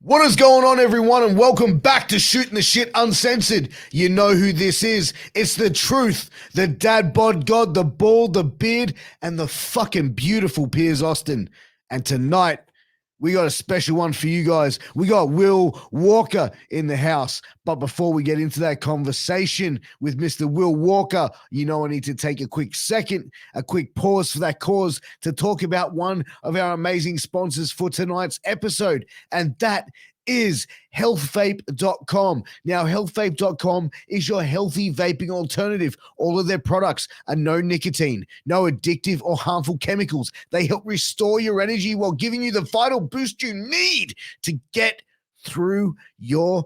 What is going on, everyone, and welcome back to Shooting the Shit Uncensored. You know who this is. It's the truth, the dad bod god, the bald, the beard, and the fucking beautiful Piers Austin. And tonight, we got a special one for you guys. We got Will Walker in the house. But before we get into that conversation with Mr. Will Walker, you know I need to take a quick second, a quick pause for that cause to talk about one of our amazing sponsors for tonight's episode, and that is healthvape.com. Now, healthvape.com is your healthy vaping alternative. All of their products are no nicotine, no addictive or harmful chemicals. They help restore your energy while giving you the vital boost you need to get through your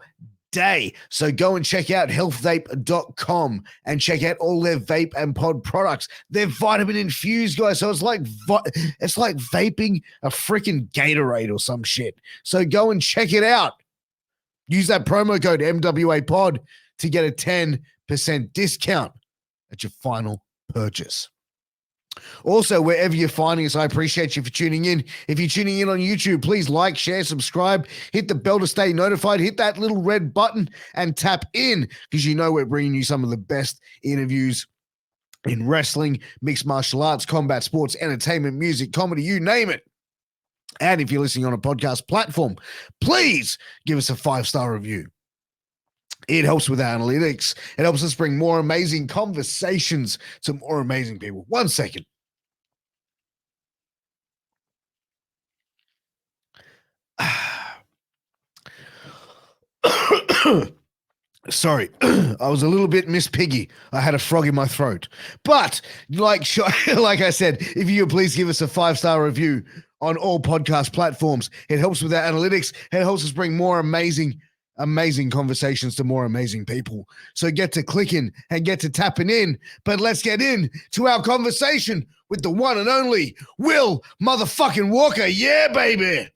day. So go and check out healthvape.com and check out all their vape and pod products. They're vitamin infused, guys. So it's like vaping a freaking Gatorade or some shit. So go and check it out. Use that promo code MWAPOD to get a 10% discount at your final purchase. Also, wherever you're finding us, I appreciate you for tuning in. If you're tuning in on YouTube, please like, share, subscribe, hit the bell to stay notified, hit that little red button and tap in, because you know we're bringing you some of the best interviews in wrestling, mixed martial arts, combat sports, entertainment, music, comedy, you name it. And if you're listening on a podcast platform, please give us a 5-star review. It helps with our analytics. It helps us bring more amazing conversations to more amazing people. 1 second. Sorry, I was a little bit Miss Piggy. I had a frog in my throat. But like I said, if you could please give us a 5-star review on all podcast platforms. It helps with our analytics. It helps us bring more amazing conversations to more amazing people. So get to clicking and get to tapping in. But let's get in to our conversation with the one and only Will motherfucking Walker. Yeah, baby.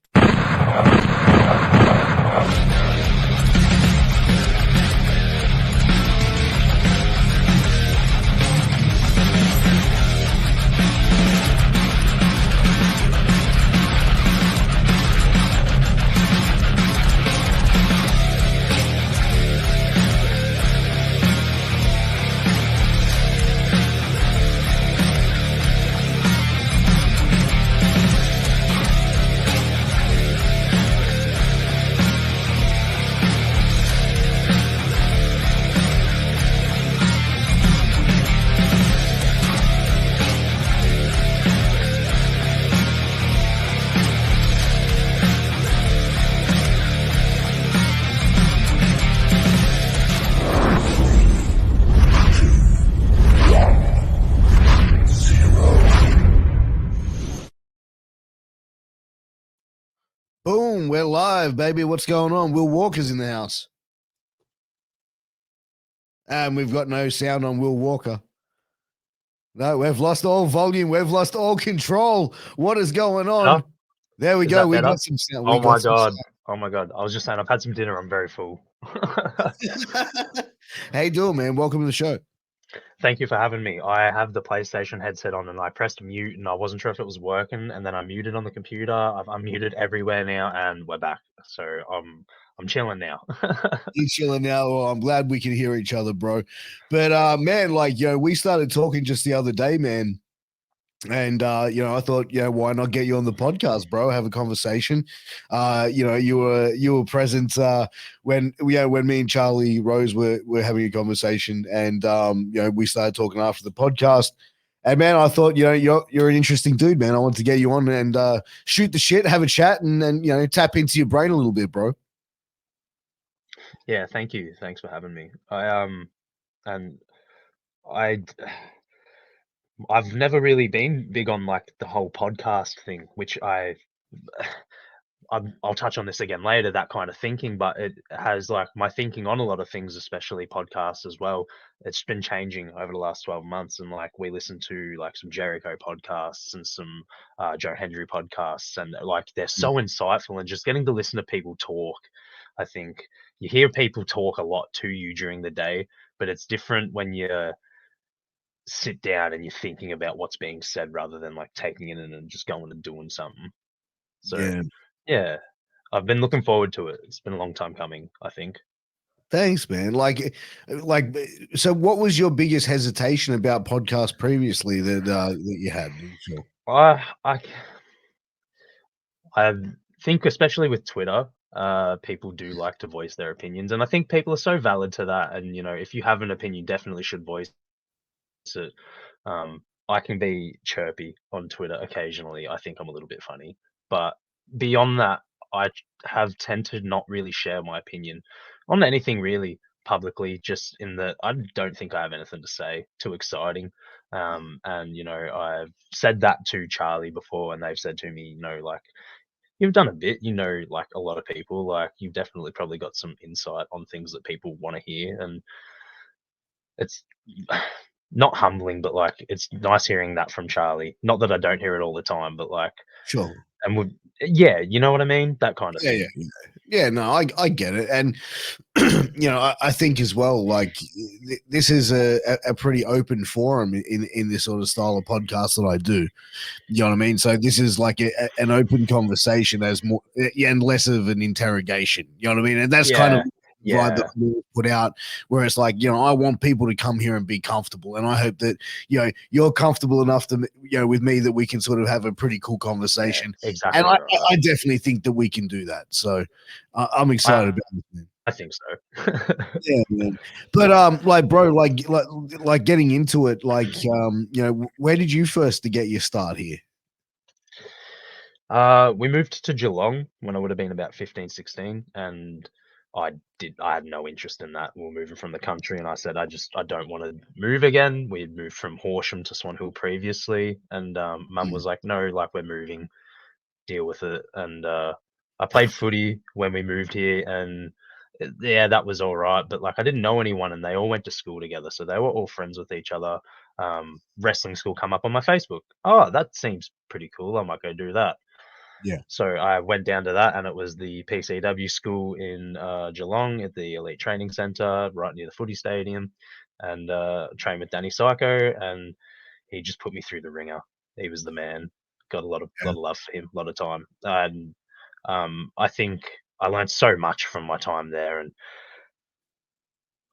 Boom, we're live, baby. What's going on? Will Walker's in the house. And we've got no sound on Will Walker. No, we've lost all volume. We've lost all control. What is going on? Huh? There we go. We got some sound. Oh my God. Oh my God. I was just saying, I've had some dinner. I'm very full. How you doing, man? Welcome to the show. Thank you for having me. I have the PlayStation headset on and I pressed mute and I wasn't sure if it was working, and then I muted on the computer. I've unmuted everywhere now and we're back. So I'm chilling now. You're chilling now. Well, I'm glad we can hear each other, bro. But man, like, we started talking just the other day, man. And I thought, why not get you on the podcast, bro? Have a conversation. You were present when me and Charlie Rose were having a conversation, and we started talking after the podcast. And man, I thought, you're an interesting dude, man. I want to get you on and shoot the shit, have a chat, and then tap into your brain a little bit, bro. Yeah, thank you. Thanks for having me. I've never really been big on like the whole podcast thing, which I'll touch on this again later, that kind of thinking, but it has like my thinking on a lot of things, especially podcasts as well. It's been changing over the last 12 months. And like we listen to like some Jericho podcasts and some Joe Hendry podcasts, and like they're so insightful, and just getting to listen to people talk. I think you hear people talk a lot to you during the day, but it's different when you sit down and you're thinking about what's being said rather than like taking it in and just going and doing something. So yeah. I've been looking forward to it. It's been a long time coming, I think. Thanks, man. Like, so what was your biggest hesitation about podcasts previously that you had? Sure. I I think especially with Twitter, people do like to voice their opinions, and I think people are so valid to that. And if you have an opinion, you definitely should voice it. I can be chirpy on Twitter occasionally. I think I'm a little bit funny, but beyond that, I have tend to not really share my opinion on anything really publicly. Just in that I don't think I have anything to say too exciting. And I've said that to Charlie before, and they've said to me, like you've done a bit, like a lot of people, like you've definitely probably got some insight on things that people want to hear, and it's not humbling, but like it's nice hearing that from Charlie. Not that I don't hear it all the time, but like, Sure. and would yeah, you know what I mean? That kind of Yeah, yeah, thing. yeah. Yeah, no, I get it. And I think as well, like this is a pretty open forum in this sort of style of podcast that I do. You know what I mean? So this is like an open conversation as more, yeah, and less of an interrogation. You know what I mean? And that's kind of Yeah, the vibe that yeah, I put out, where it's like, I want people to come here and be comfortable, and I hope that you're comfortable enough to with me that we can sort of have a pretty cool yeah, conversation. And exactly I, right. I definitely think that we can do that. So I'm excited I about it. Man. I think so. Yeah, man. But like, bro, like getting into it, like, where did you first to get your start here? We moved to Geelong when I would have been about 15, 16, and I had no interest in that. We were moving from the country, and I said I don't want to move again. We had moved from Horsham to Swan Hill previously, and Mum Mm, was like, "No, like we're moving, deal with it." And I played footy when we moved here, and yeah, that was all right. But like I didn't know anyone, and they all went to school together, so they were all friends with each other. Wrestling school come up on my Facebook. Oh, that seems pretty cool. I might go do that. yeah, So I went down to that, and it was the PCW school in Geelong at the Elite Training Centre, right near the footy stadium, and trained with Danny Psycho, and he just put me through the ringer. He was the man. Got a yeah, lot of love for him, a lot of time, and I think I learned so much from my time there, and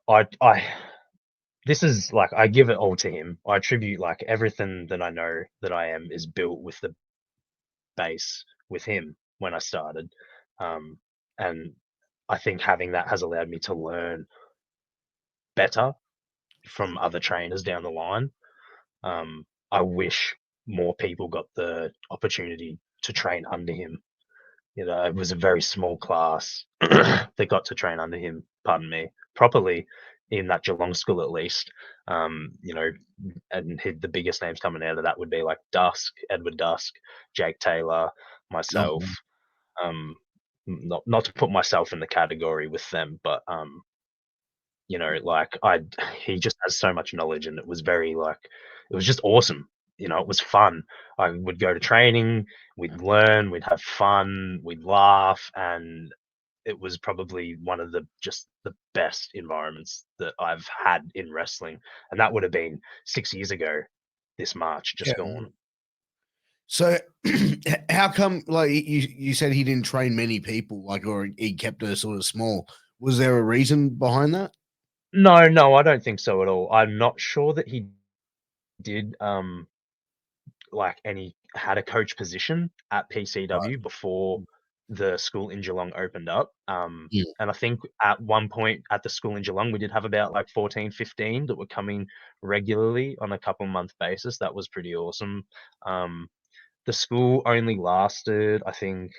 I this is like I give it all to him. I attribute like everything that I know that I am is built with the base with him when I started. Um, and I think having that has allowed me to learn better from other trainers down the line. I wish more people got the opportunity to train under him. It was a very small class that got to train under him, pardon me, properly in that Geelong school at least. And the biggest names coming out of that would be like Dusk, Edward Dusk, Jake Taylor, myself. okay, Not to put myself in the category with them, but like he just has so much knowledge, and it was very like it was just awesome. It was fun. I would go to training, we'd learn, we'd have fun, we'd laugh, and it was probably one of the best environments that I've had in wrestling, and that would have been 6 years ago. This March just yeah. gone. So, how come, like you said, he didn't train many people, like, or he kept it sort of small? Was there a reason behind that? No, no, I don't think so at all. I'm not sure that he did. Like any had a coach position at PCW before the school in Geelong opened up. Yeah, And I think at one point at the school in Geelong, we did have about like 14, 15 that were coming regularly on a couple month basis. That was pretty awesome. The school only lasted, I think,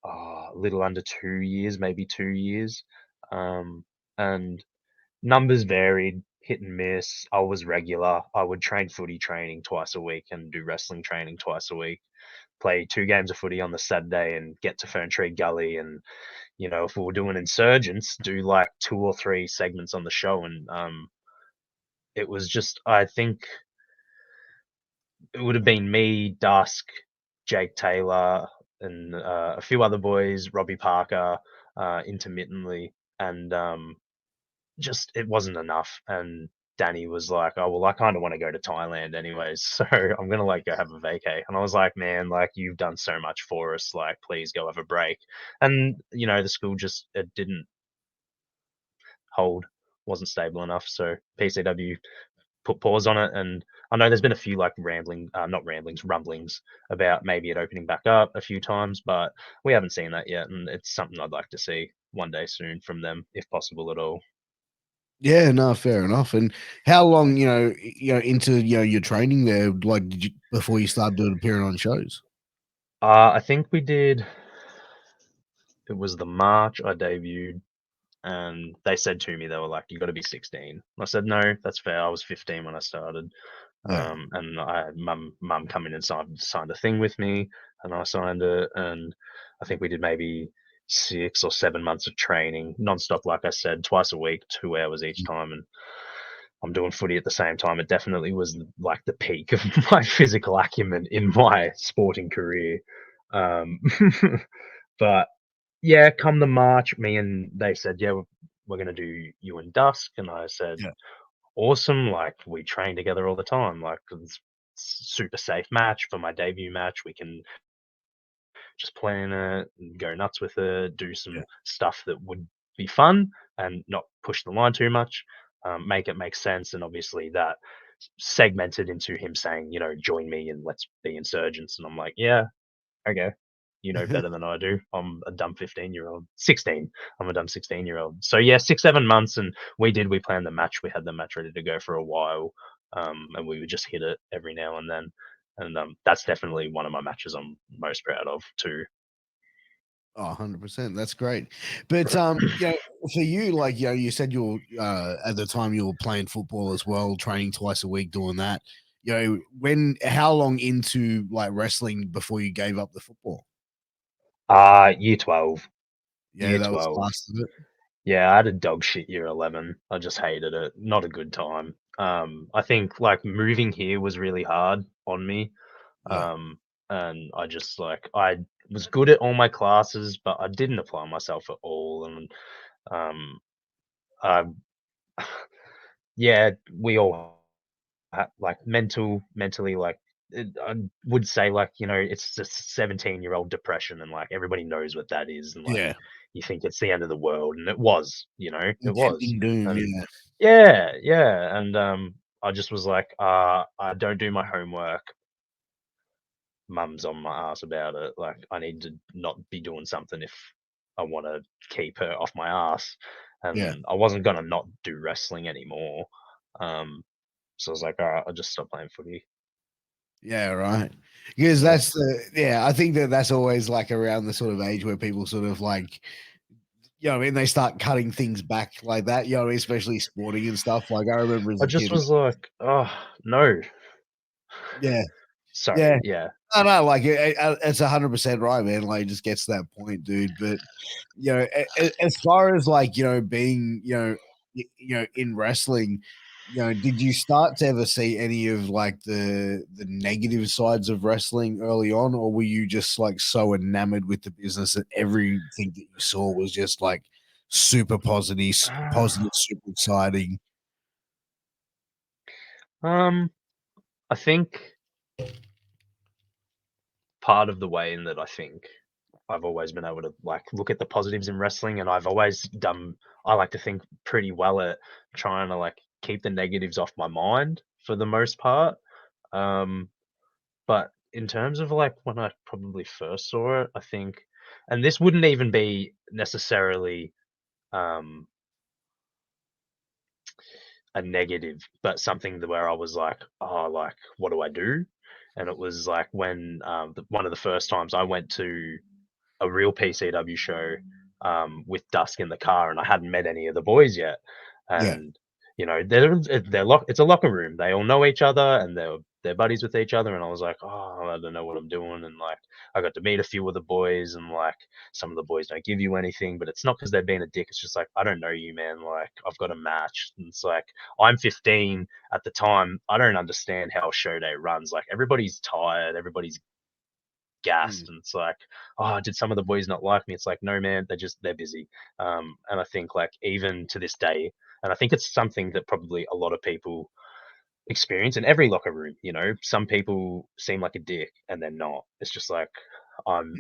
a little under 2 years, maybe 2 years. And numbers varied, hit and miss. I was regular. I would train footy training twice a week and do wrestling training twice a week. Play 2 games of footy on the Saturday and get to Fern Tree Gully. And if we were doing insurgents, do like 2 or 3 segments on the show. And it was just, I think it would have been me, Dusk, Jake Taylor, and a few other boys, Robbie Parker, intermittently, and just it wasn't enough. And Danny was like, "Oh well, I kind of want to go to Thailand anyways, so I'm gonna like go have a vacay." And I was like, "Man, like you've done so much for us, like please go have a break." And the school just it didn't hold, wasn't stable enough, so PCW put pause on it. And I know there's been a few like not ramblings, rumblings about maybe it opening back up a few times, but we haven't seen that yet, and it's something I'd like to see one day soon from them, if possible at all. Yeah, no, fair enough. And how long, into your training there, like did you before you started doing appearing on shows? I think we did. It was the March I debuted, and they said to me, they were like, "You got to be 16." I said, "No, that's fair. I was 15 when I started." Yeah, And I had mum come in and signed a thing with me, and I signed it, and I think we did maybe 6 or 7 months of training, nonstop. Like I said, twice a week, 2 hours each time, and I'm doing footy at the same time. It definitely was like the peak of my physical acumen in my sporting career. Um, but yeah, come the March, me and they said, yeah, we're gonna do you and Dusk, and I said, yeah, awesome. Like we train together all the time. Like it's super safe match for my debut match. We can just play in it and go nuts with it, do yeah. some stuff that would be fun and not push the line too much, make it make sense. And obviously that segmented into him saying, join me and let's be insurgents. And I'm like, yeah, okay. You know better than I do. I'm a dumb 15-year-old. 16. I'm a dumb 16-year-old. So yeah, 6, 7 months, and we planned the match. We had the match ready to go for a while. And we would just hit it every now and then. And that's definitely one of my matches I'm most proud of too. Oh, 100%. That's great. But for you, like, you said you're at the time you were playing football as well, training twice a week, doing that. How long into like wrestling before you gave up the football? Year 12. Yeah, Year that was 12. last of it. Yeah, I had a dog shit year 11. I just hated it. Not a good time. I think like moving here was really hard on me. Yeah. Um, and I just like I was good at all my classes, but I didn't apply myself at all. And um, I, yeah, we all like mentally like I would say like it's just 17-year-old depression, and like everybody knows what that is, and like Yeah. you think it's the end of the world, and it was, it was, Impending doom. and Yeah. yeah, and I just was like, I don't do my homework. Mum's on my ass about it. Like, I need to not be doing something if I want to keep her off my ass. Yeah. And I wasn't gonna not do wrestling anymore. Um, so I was like, all right, I'll just stop playing footy. Yeah, right. Because Yeah, I think that's always like around the sort of age where people sort of like, they start cutting things back like that, especially sporting and stuff. Like, I remember as I a just kid, was like, oh no, yeah, yeah. sorry, yeah. No, no, like it's 100% right, man. Like, it just gets to that point, dude. But as far as like being in wrestling, did you start to ever see any of like the negative sides of wrestling early on, or were you just like so enamored with the business that everything that you saw was just like super positive, positive, super exciting? Um, I think part of the way in that I think I've always been able to like look at the positives in wrestling, and I've always done. I like to think pretty well at trying to like keep the negatives off my mind for the most part. Um, but in terms of like when I probably first saw it, I think, and this wouldn't even be necessarily um, a negative, but something where I was like, oh, like what do I do? And it was like when one of the first times I went to a real PCW show with Dusk in the car, and I hadn't met any of the boys yet. Yeah, And it's a locker room. They all know each other, and they're buddies with each other. And I was like, oh, I don't know what I'm doing. And like I got to meet a few of the boys, and like some of the boys don't give you anything, but it's not because they're being a dick. It's just like I don't know you, man. Like I've got a match, and it's like I'm 15 at the time. I don't understand how a show day runs. Like everybody's tired, everybody's mm, gassed, and it's like, oh, did some of the boys not like me? It's like, no man, they're busy. And I think like even to this day, And I think it's something that probably a lot of people experience in every locker room. You know, some people seem like a dick and they're not. It's just like I'm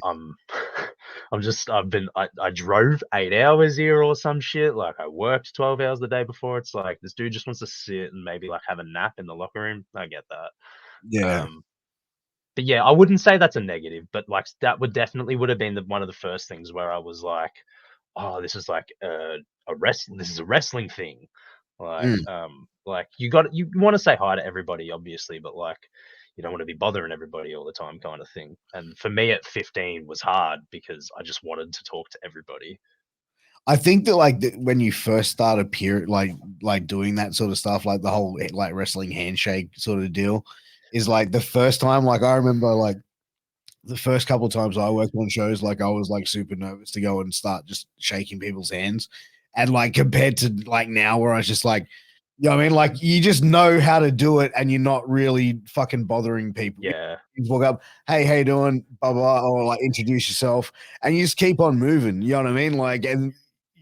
I drove 8 hours here or some shit. Like I worked 12 hours the day before. It's like this dude just wants to sit and maybe like have a nap in the locker room. I get that. Yeah. But yeah, I wouldn't say that's a negative, but like that would have been one of the first things where I was like, oh, this is like this is a wrestling thing. Mm. Like you want to say hi to everybody, obviously, but like you don't want to be bothering everybody all the time, kind of thing. And for me at 15 was hard because I just wanted to talk to everybody. I think that when you first start like doing that sort of stuff, like the whole like wrestling handshake sort of deal, is like the first time. Like I remember like the first couple of times I worked on shows, like I was like super nervous to go and start just shaking people's hands. And like compared to like now where I was just like, you know what I mean? Like you just know how to do it and you're not really fucking bothering people. Yeah, You walk up, hey, how you doing? Blah, blah, or like introduce yourself and you just keep on moving. You know what I mean? Like, and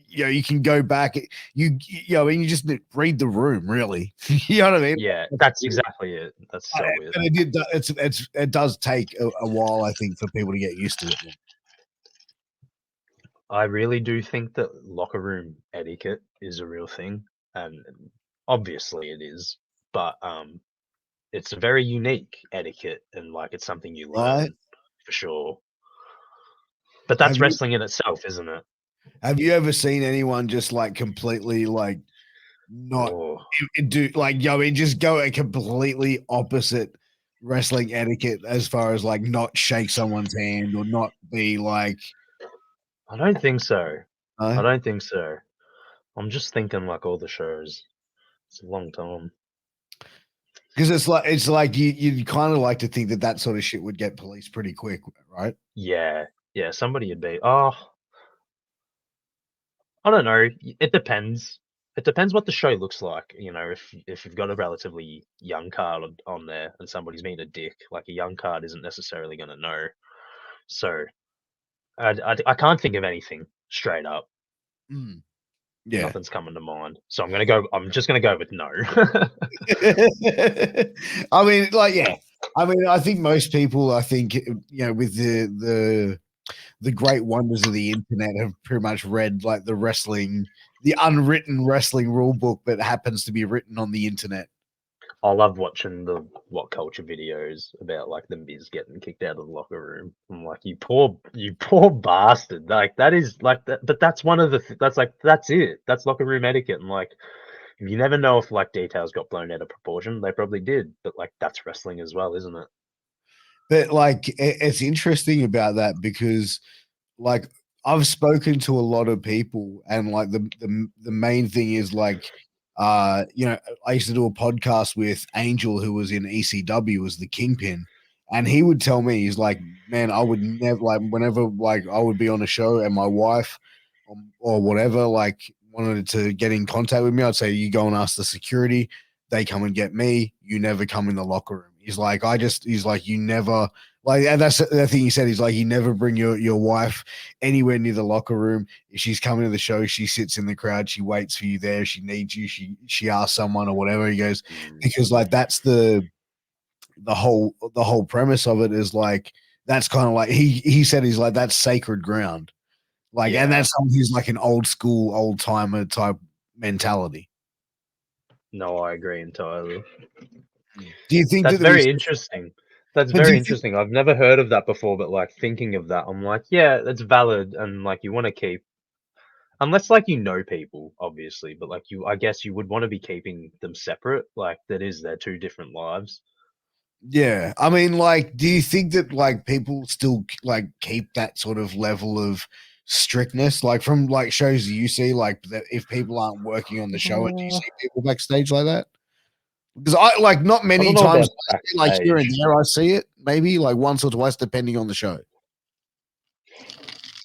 you can go back. You know, I mean, you just read the room, really. You know what I mean? yeah, that's exactly it. That's so it. But it does take a while, I think, for people to get used to it. I really do think that locker room etiquette is a real thing, and obviously it is, but it's a very unique etiquette, and like it's something you Right? learn for sure. But Have that's you wrestling in itself, isn't it? have you ever seen anyone just like completely like not Oh, do like yo, I mean, just go a completely opposite wrestling etiquette as far as like not shake someone's hand or not be like I don't think so. I uh, don't think so. I'm just thinking like all the shows. It's a long time. because it's like you kind of like to think that that sort of shit would get policed pretty quick, right? Yeah, yeah. Somebody would be. Oh, I don't know. It depends. It depends what the show looks like. You know, if you've got a relatively young card on there and somebody's being a dick, like a young card isn't necessarily going to know. So I can't think of anything straight up. Mm, yeah. Nothing's coming to mind. So I'm gonna go. I'm just gonna go with no. I mean, like, yeah. I mean, I think most people, I think, with the great wonders of the internet have pretty much read like the unwritten wrestling rule book that happens to be written on the internet. I love watching the What Culture videos about like the Miz getting kicked out of the locker room. I'm like, you poor bastard. Like that is like that, but that's one of the that's like that's it. That's locker room etiquette, and like you never know if like details got blown out of proportion. They probably did, but like that's wrestling as well, isn't it? But like, it's interesting about that because like I've spoken to a lot of people, and like the main thing is like, I used to do a podcast with Angel, who was in ECW as the Kingpin, and he would tell me, he's like, man, I would never like whenever like I would be on a show and my wife or whatever like wanted to get in contact with me, I'd say, you go and ask the security. They come and get me. You never come in the locker room. He's like, you never like, and that's the thing he said. He's like, you never bring your wife anywhere near the locker room. If she's coming to the show, she sits in the crowd. She waits for you there. She needs you. She asks someone or whatever. He goes, Mm, because like that's the whole premise of it is like that's kind of like he said, he's like, that's sacred ground. Like, and yeah. that's someone who's like an old school, old timer type mentality. No, I agree entirely. Do you think that That's there's, very interesting. That's but do very you think, interesting. I've never heard of that before, but like thinking of that, I'm like, yeah, that's valid, and like you want to keep, unless like you know people, obviously, but like I guess you would want to be keeping them separate. Like that is their two different lives. yeah, I mean, like, do you think that like people still like keep that sort of level of strictness, like from like shows you see, like that if people aren't working on the show, and do you Uh, see people backstage like that? Because I like not I don't many know times, about I see, like here and backstage. there, I see it maybe like once or twice depending on the show.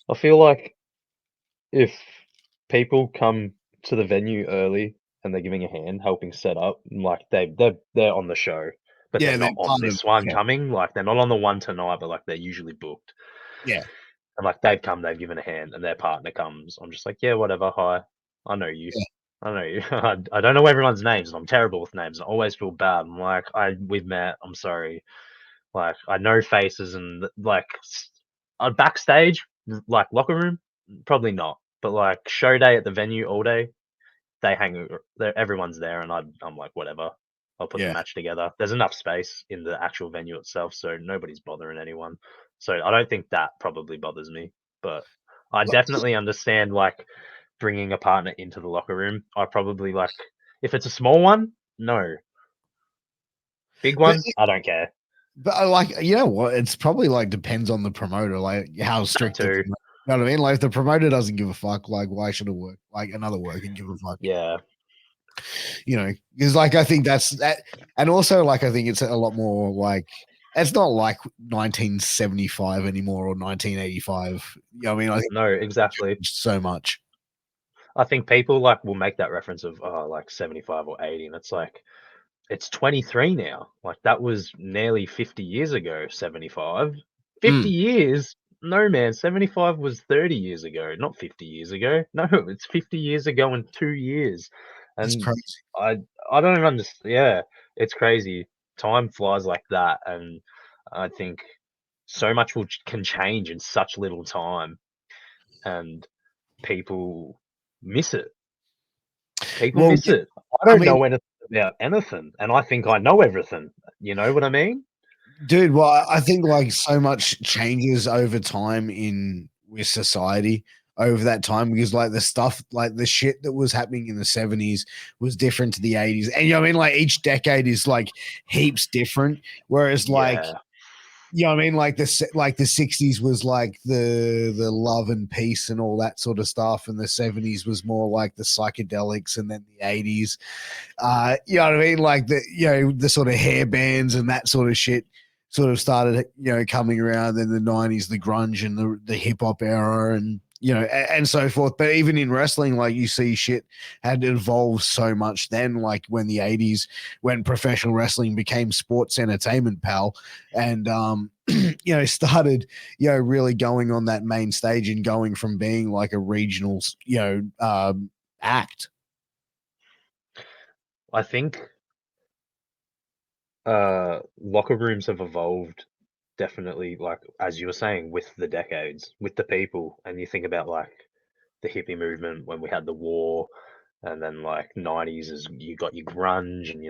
I feel like if people come to the venue early and they're giving a hand, helping set up, like they're on the show, but they're Yeah, they're not on part of this one yeah, coming. Like they're not on the one tonight, but like they're usually booked. yeah. And like they've come, they've given a hand, and their partner comes. I'm just like, yeah, whatever. Hi, I know you. I don't know. I don't know everyone's names, and I'm terrible with names. I always feel bad. I'm like, we've met. I'm sorry. Like, I know faces, and like, backstage, like locker room, probably not. But like show day at the venue all day, they hang. Everyone's there, and I'm like, whatever. I'll put the Yeah. match together. There's enough space in the actual venue itself, so nobody's bothering anyone. So I don't think that probably bothers me. But I Like, definitely understand like bringing a partner into the locker room. I probably like if it's a small one, no. Big but one, I don't care. but I like, you know what? It's probably like depends on the promoter, like how That strict the too. promoter, you know what I mean? Like if the promoter doesn't give a fuck, like why should it work? Like another work and give a fuck, Yeah. you know? Because like I think that's that, and also like I think it's a lot more like it's not like 1975 anymore or 1985. You know what I mean? I think No, exactly. so much. I think people like will make that reference of like 75 or 80, and it's like it's 23 now. Like that was nearly 50 years ago, 75. 50 Mm, years? No, man. 75 was 30 years ago, not 50 years ago. No, it's 50 years ago in 2 years. that's And crazy. I I don't understand. Yeah, it's crazy. Time flies like that, and I think so much can change in such little time, and people miss it. People Well, miss it. I I don't mean, know anything about anything, and I think I know everything. You know what I mean? dude, well, I think like so much changes over time in with society over that time because like the stuff like the shit that was happening in the 70s was different to the 80s. And you know what I mean? Like each decade is like heaps different. Whereas like Yeah, you know what I mean? Like the 60s was like the love and peace and all that sort of stuff. And the 70s was more like the psychedelics, and then the 80s you know what I mean? Like the the sort of hair bands and that sort of shit sort of started coming around. Then the 90s, the grunge and the hip hop era, and and so forth. But even in wrestling, like you see shit had evolved so much then, like when the 80s, when professional wrestling became sports entertainment, pal, and started really going on that main stage and going from being like a regional act. I think locker rooms have evolved definitely, like as you were saying, with the decades, with the people, and you think about like the hippie movement when we had the war, and then like 90s is you got your grunge, and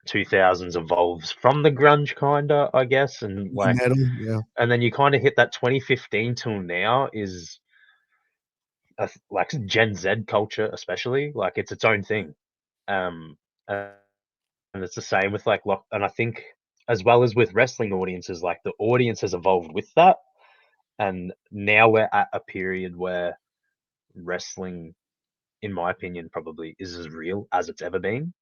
2000s evolves from the grunge kinda, I guess, and New like metal, yeah. and then you kind of hit that 2015 till now is like Gen Z culture, especially like it's its own thing. Um, and it's the same with like lock, and I think as well as with wrestling audiences, like the audience has evolved with that, and now we're at a period where wrestling, in my opinion, probably is as real as it's ever been.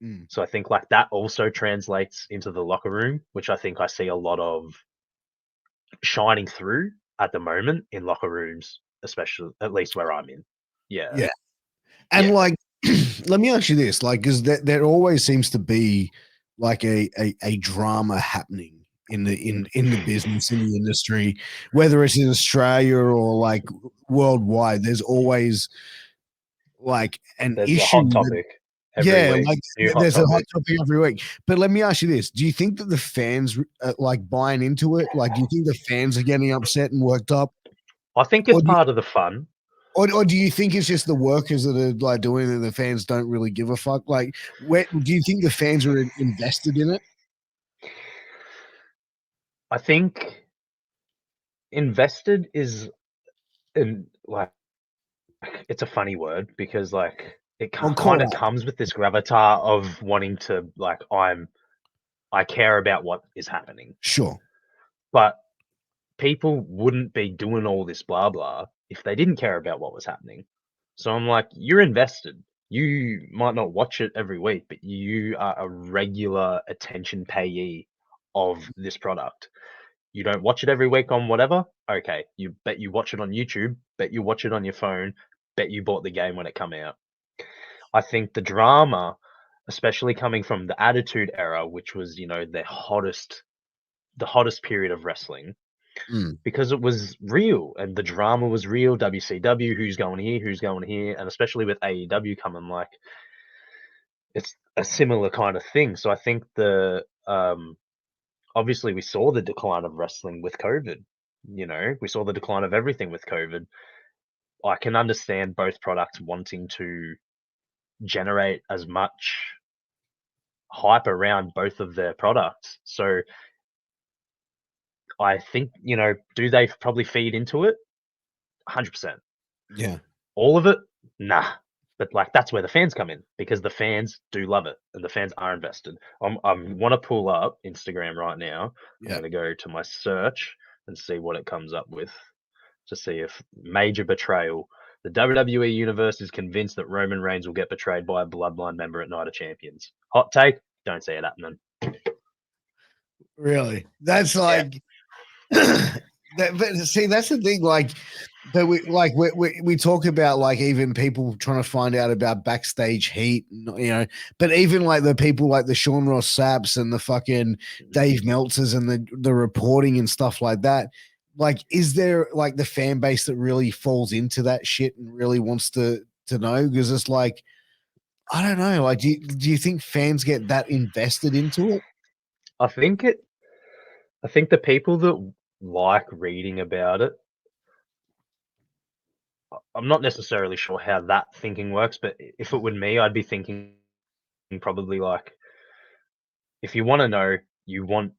Mm. So I think like that also translates into the locker room, which I think I see a lot of shining through at the moment in locker rooms, especially at least where I'm in. Yeah, Yeah. And yeah. like, let me ask you this, like, because there always seems to be like a drama happening in the business in the industry, whether it's in Australia or like worldwide. There's always like an There's a issue hot that, topic every yeah, week, like new hot there's a hot topic. topic every week. But let me ask you this: do you think that the fans like buying into it? Like, do you think the fans are getting upset and worked up, I think it's or do you, part of the fun. or do you think it's just the workers that are like doing it and the fans don't really give a fuck? Like, where do you think the fans are invested in it? I think invested is in like it's a funny word because like it Or kind caught of up? comes with this gravitas of wanting to like I care about what is happening. Sure. But people wouldn't be doing all this blah blah if they didn't care about what was happening. So I'm like, you're invested. You might not watch it every week, but you are a regular attention payee of this product. You don't watch it every week on whatever. Okay, you bet you watch it on YouTube, bet you watch it on your phone, bet you bought the game when it come out. I think the drama, especially coming from the Attitude Era, which was, the hottest period of wrestling, Mm. because it was real and the drama was real. WCW, who's going here, and especially with AEW coming, like it's a similar kind of thing. So I think the obviously we saw the decline of wrestling with COVID. You know, we saw the decline of everything with COVID. I can understand both products wanting to generate as much hype around both of their products. So I think, you know, do they probably feed into it? 100%. Yeah. All of it? Nah. But like that's where the fans come in because the fans do love it and the fans are invested. I want to pull up Instagram right now. I'm Yeah. going to go to my search and see what it comes up with to see if major betrayal. The WWE universe is convinced that Roman Reigns will get betrayed by a bloodline member at Night of Champions. Hot take? Don't see it happening. Really? That's Yeah. like that, but see, that's the thing. But we talk about like even people trying to find out about backstage heat, you know. But even like the people like the Sean Ross Sapps and the fucking Dave Meltzers and the reporting and stuff like that. Like, is there like the fan base that really falls into that shit and really wants to know? Because it's like I don't know. Like, do you think fans get that invested into it? I think it. I think the people that like reading about it, I'm not necessarily sure how that thinking works, but if it were me, I'd be thinking probably like if you want to know, you want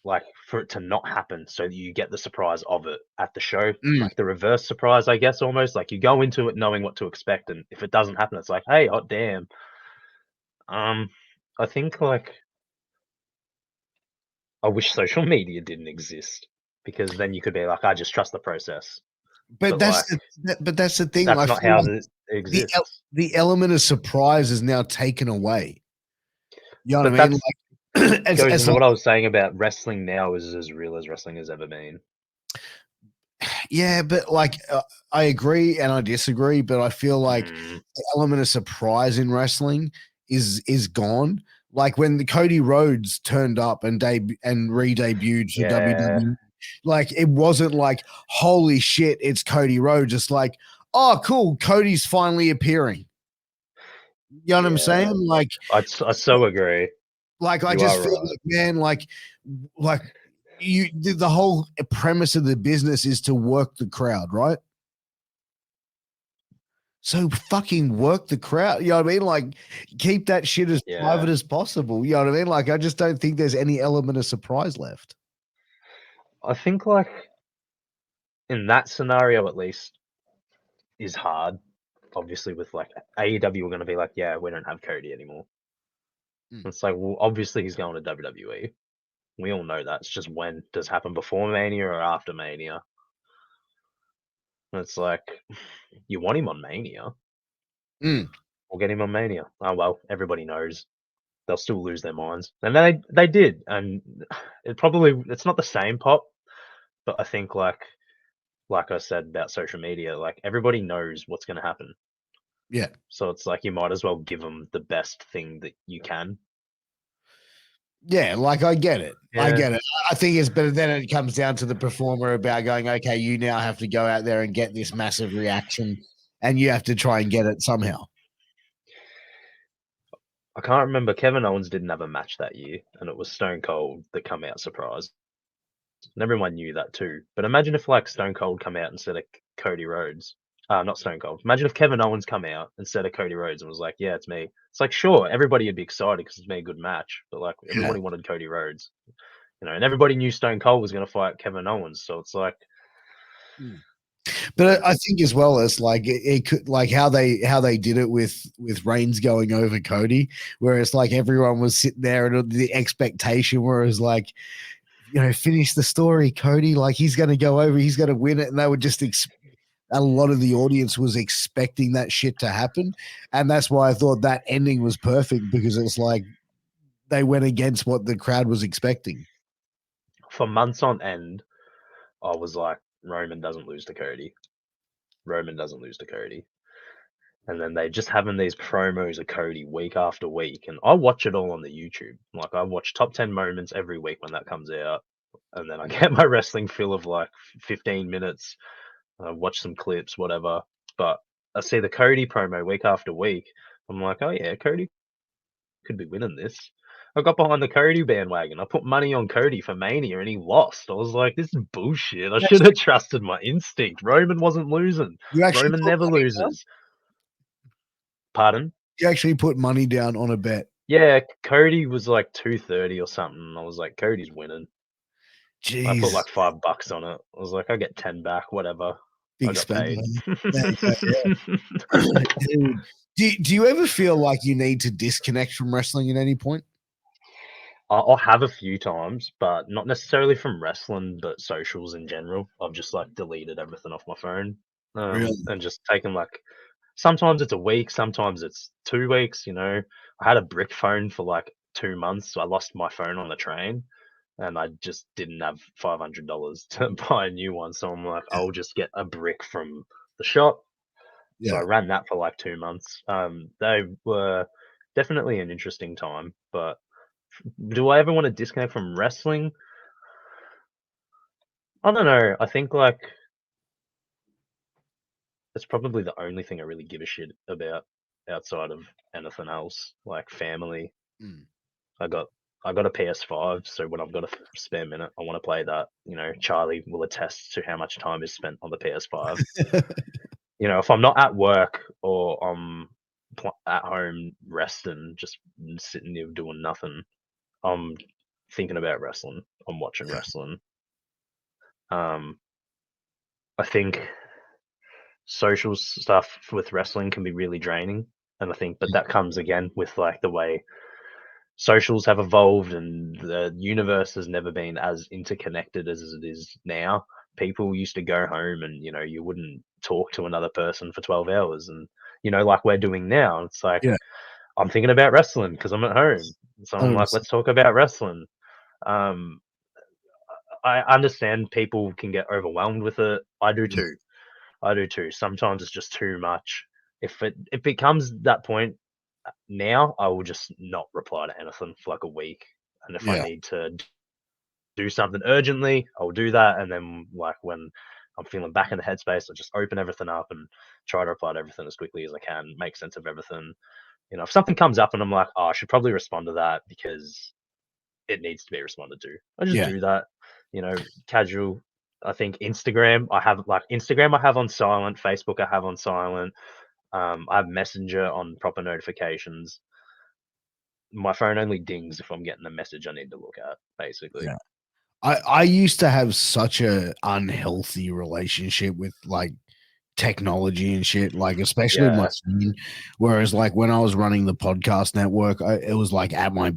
like for it to not happen so that you get the surprise of it at the show, Mm. like the reverse surprise, I guess, almost like you go into it knowing what to expect, and if it doesn't happen, it's like, hey, hot damn. Um, I think like I wish social media didn't exist because then you could be like, I just trust the process, But but like that's the thing. that's I not feel how like it the exists. the element of surprise is now taken away. You know what But I mean? that's Like goes it's into like what I was saying about wrestling now is as real as wrestling has ever been. yeah, but like I agree and I disagree, but I feel like Mm, the element of surprise in wrestling is gone. Like when the Cody Rhodes turned up and re-debuted for yeah, WWE, like it wasn't like holy shit, it's Cody Rhodes. It's like oh cool, Cody's finally appearing. You know what I'm saying? yeah. I so agree. Like I You just are feel right. like, man, like you the whole premise of the business is to work the crowd, right? So fucking work the crowd. You know what I mean? Like keep that shit as Yeah. private as possible. You know what I mean? Like I just don't think there's any element of surprise left. I think like in that scenario at least is hard. Obviously, with like AEW, we're gonna be like, yeah, we don't have Cody anymore. Mm. It's like, well, obviously he's going to WWE. We all know that. It's just when does it happen before Mania or after Mania? And it's like, you want him on Mania? Mm. We'll get him on Mania. Oh well, everybody knows they'll still lose their minds, and they did, and it's not the same pop, but I think like I said about social media, like everybody knows what's gonna happen. Yeah. So it's like you might as well give them the best thing that you can. Yeah, like I get it. I Yeah. get it. I think it's better then it comes down to the performer about going, okay, you now have to go out there and get this massive reaction and you have to try and get it somehow. I can't remember. Kevin Owens didn't have a match that year, and it was Stone Cold that come out surprised. And everyone knew that too. But imagine if like Stone Cold come out instead of Cody Rhodes. Not Stone Cold. Imagine if Kevin Owens come out instead of Cody Rhodes and was like, "Yeah, it's me." It's like, sure, everybody would be excited because it's been a good match, but like Yeah. everybody wanted Cody Rhodes, you know, and everybody knew Stone Cold was going to fight Kevin Owens. So it's like, But I think as well as like it could like how they did it with Reigns going over Cody, where it's like everyone was sitting there and the expectation was like, you know, finish the story, Cody. Like he's going to go over, he's going to win it, and they were just a lot of the audience was expecting that shit to happen, and that's why I thought that ending was perfect because it's like they went against what the crowd was expecting. for months on end, I was like, Roman doesn't lose to Cody. Roman doesn't lose to Cody. And then they just having these promos of Cody week after week, and I watch it all on the YouTube. Like I watch top 10 moments every week when that comes out, and then I get my wrestling fill of like 15 minutes, watch some clips, whatever. But I see the Cody promo week after week. I'm like, oh yeah, Cody could be winning this. I got behind the Cody bandwagon. I put money on Cody for Mania and he lost. I was like, this is bullshit. I should have trusted my instinct. Roman wasn't losing. You actually Roman put never money down? loses. Pardon? You actually put money down on a bet. Yeah, Cody was like 230 or something. I was like, Cody's winning. I put Jeez, like $5 on it. I was like, I get 10 back, whatever. I big got spender. paid. There you go, yeah. Dude, do you ever feel like you need to disconnect from wrestling at any point? I'll have a few times, but not necessarily from wrestling, but socials in general. I've just like deleted everything off my phone, Really? and just taken like sometimes it's a week, sometimes it's 2 weeks. I had a brick phone for like 2 months, so I lost my phone on the train, and I just didn't have $500 to buy a new one. So I'm like, Yeah. I'll just get a brick from the shop. So I Yeah. ran that for like 2 months. They were definitely an interesting time, but do I ever want to disconnect from wrestling? I don't know. I think like it's probably the only thing I really give a shit about outside of anything else, like family. Mm. I got I got a PS5, so when I've got a spare minute, I want to play that. Charlie will attest to how much time is spent on the PS5. If I'm not at work or I'm at home resting, just sitting there doing nothing, I'm thinking about wrestling. I'm watching wrestling. Um, I think social stuff with wrestling can be really draining, and I think, but that comes again with like the way socials have evolved and the universe has never been as interconnected as it is now. People used to go home and you wouldn't talk to another person for 12 hours, and like we're doing now. It's like Yeah. I'm thinking about wrestling because I'm at home, so I'm like, 100%. let's talk about wrestling. um I understand people can get overwhelmed with it. I do Yeah. too. I do too. Sometimes it's just too much. If it comes that point now, I will just not reply to anything for like a week. And if I Yeah. need to do something urgently, I'll do that. And then like when I'm feeling back in the headspace, I just open everything up and try to reply to everything as quickly as I can, make sense of everything. If something comes up and I'm like, oh, I should probably respond to that because it needs to be responded to, I just Yeah. do that. Casual. I think Instagram I have on silent, Facebook I have on silent. I have Messenger on proper notifications. My phone only dings if I'm getting a message I need to look at, basically. Yeah. I used to have such a unhealthy relationship with like technology and shit, like especially my Yeah, phone. Whereas like when I was running the podcast network, it was like at my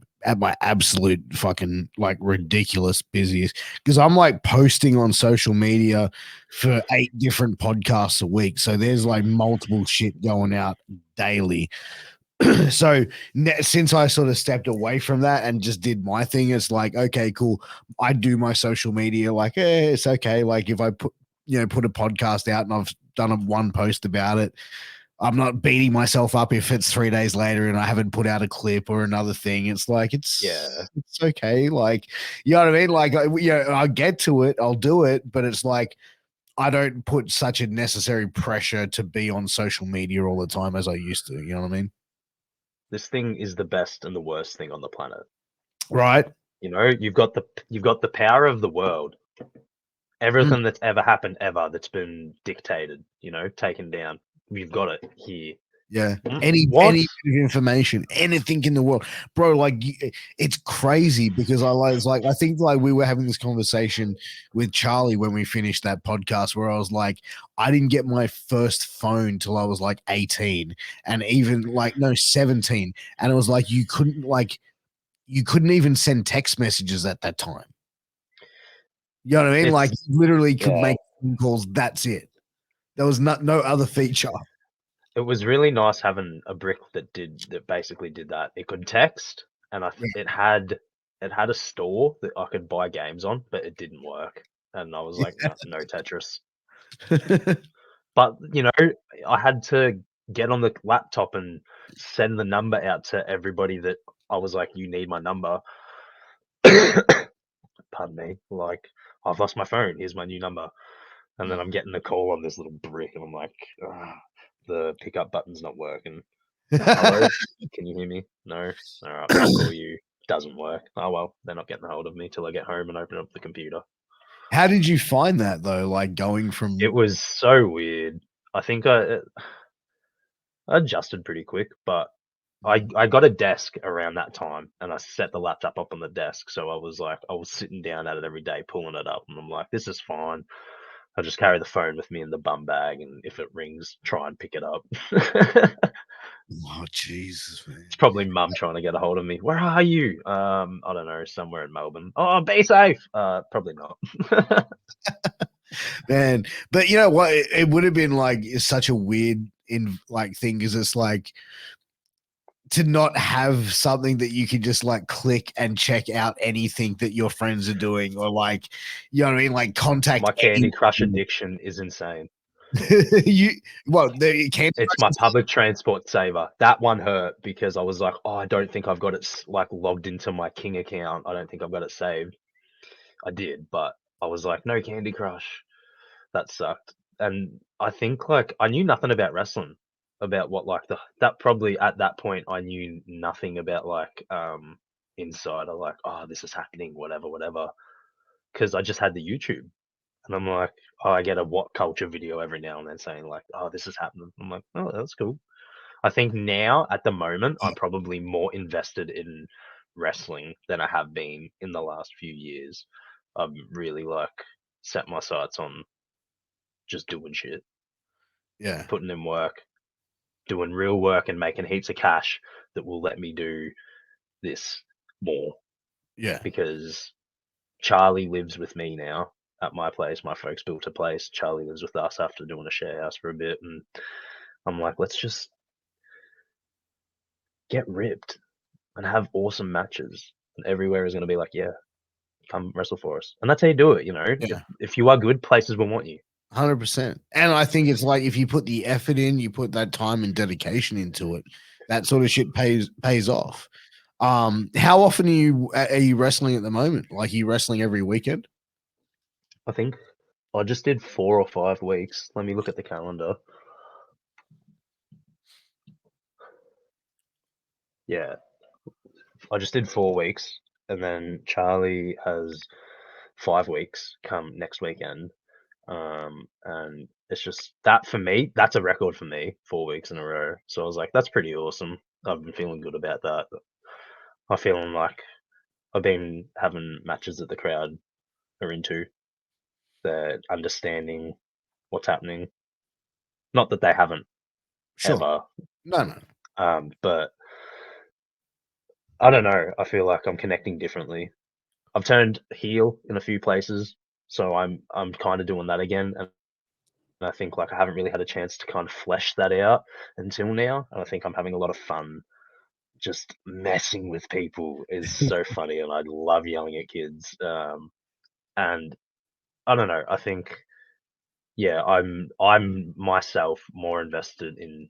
absolute fucking like ridiculous busiest because I'm like posting on social media for 8 different podcasts a week. So there's like multiple shit going out daily. So since I sort of stepped away from that and just did my thing, it's like, okay, cool. I do my social media like, it's okay. Like if I put a podcast out and I've done one post about it, I'm not beating myself up if it's 3 days later and I haven't put out a clip or another thing. It's like, yeah. it's okay. Like, you know what I mean? Like, I'll get to it, I'll do it, but it's like, I don't put such a necessary pressure to be on social media all the time as I used to. You know what I mean? This thing is the best and the worst thing on the planet. Right. You've got the power of the world. Mm. Everything that's ever happened ever that's been dictated, taken down. You've got it here. Yeah. What? Any bit of information, anything in the world, bro. Like it's crazy because I think like we were having this conversation with Charlie when we finished that podcast where I was like, I didn't get my first phone till I was like 18, and even like no 17, and it was like you couldn't even send text messages at that time. You know what I mean? Like It's you literally could yeah. make phone calls. That's it. There was no other feature. It was really nice having a brick that basically did that. It could text, and it had a store that I could buy games on, but it didn't work. And I was like, no, no Tetris. But I had to get on the laptop and send the number out to everybody that I was like, you need my number. pardon me, like, I've lost my phone. Here's my new number. And then I'm getting a call on this little brick, and I'm like, the pickup button's not working. Hello, can you hear me? No. All right, I'll call you. Doesn't work. Oh well, they're not getting a hold of me till I get home and open up the computer. How did you find that though? Like going from It was so weird. I think I adjusted pretty quick, but I got a desk around that time, and I set the laptop up on the desk. So I was sitting down at it every day, pulling it up, and I'm like, this is fine. I just carry the phone with me in the bum bag, and if it rings, try and pick it up. oh Jesus, man. It's probably mum trying to get a hold of me. Where are you? I don't know, somewhere in Melbourne. Oh, be safe. Probably not. Man, but you know what? It would have been like such a weird thing because it's like to not have something that you can just like click and check out anything that your friends are doing, or like, you know what I mean, like contact My Candy Crush anyone. addiction is insane. you well, the Candy It's Crush my public transport saver. That one hurt because I was like, oh, I don't think I've got it like logged into my King account. I don't think I've got it saved. I did, but I was like, no Candy Crush. That sucked. And I think like I knew nothing about wrestling, about what like that probably at that point I knew nothing about like insider, like, oh, this is happening, whatever, because I just had the YouTube, and I'm like, oh, I get a what culture video every now and then saying like, oh, this is happening. I'm like, oh, that's cool. I think now at the moment I'm probably more invested in wrestling than I have been in the last few years. I've really like set my sights on just doing shit, yeah, putting in work, doing real work, and making heaps of cash that will let me do this more. yeah, Because Charlie lives with me now at my place. My folks built a place. Charlie lives with us after doing a share house for a bit, and I'm like, let's just get ripped and have awesome matches. And everywhere is going to be like, yeah, come wrestle for us. And that's how you do it, you know. yeah. If you are good, places will want you. 100%. And I think it's like if you put the effort in, you put that time and dedication into it, that sort of shit pays off. How often are you wrestling at the moment? Like, are you wrestling every weekend? I think I just did 4 or 5 weeks. Let me look at the calendar. Yeah, I just did 4 weeks, and then Charlie has 5 weeks come next weekend. And it's just that for me, that's a record for me, 4 weeks in a row. So I was like, that's pretty awesome. I've been feeling good about that. I'm feeling like I've been having matches that the crowd are into. They're understanding what's happening. Not that they haven't Sure. ever, No, no. but I don't know. I feel like I'm connecting differently. I've turned heel in a few places, so I'm kind of doing that again, and I think like I haven't really had a chance to kind of flesh that out until now, and I think I'm having a lot of fun. Just messing with people is so funny, and I love yelling at kids. And I don't know. I think yeah, I'm myself more invested in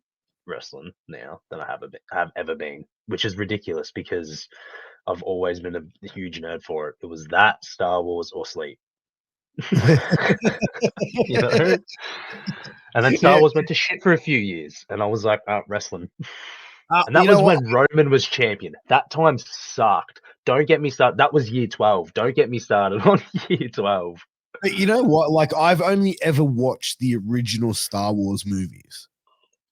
wrestling now than I have ever been, which is ridiculous because I've always been a huge nerd for it. It was that, Star Wars, or sleep. You know? And then Star Yeah. Wars went to shit for a few years, and I was like, wrestling. And that You know was what? when Roman was champion. That time sucked. Don't get me started. That was year 12. Don't get me started on year 12. But you know what? Like, I've only ever watched the original Star Wars movies,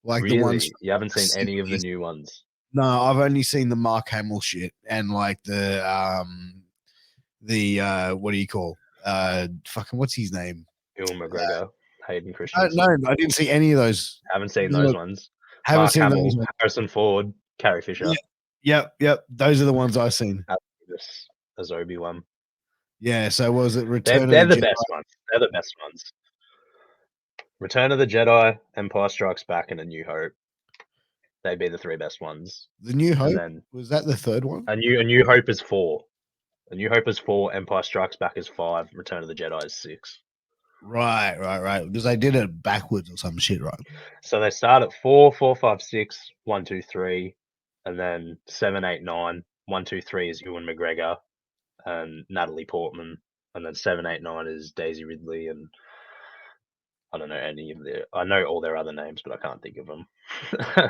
like the ones Really? from You haven't the seen any of the 70s. new ones? No, I've only seen the Mark Hamill shit and like the what do you call fucking what's his name? Ewan McGregor, Hayden No, Christensen. I didn't see any of those. Haven't seen No, those ones. haven't Mark seen those Hamill, ones. Harrison Ford, Carrie Yeah, Fisher, yep. Those are the ones I've seen. Alex Davis as Obi-Wan. Yeah. So was it They're, Return of they're the the Jedi? best ones. They're the best ones. Return of the Jedi, Empire Strikes Back, and A New Hope. They'd be the three best ones. The New And Hope, then was that the third one? A New Hope is 4. A New Hope is 4. Empire Strikes Back is 5. Return of the Jedi is 6. Right. Because I did it backwards or some shit, right? So they start at 4, 4, 5, 6, 1, 2, 3, and then 7, 8, 9. 1, 2, 3 is Ewan McGregor, and Natalie Portman, and then 789 is Daisy Ridley, and I don't know any of their. I know all their other names, but I can't think of them.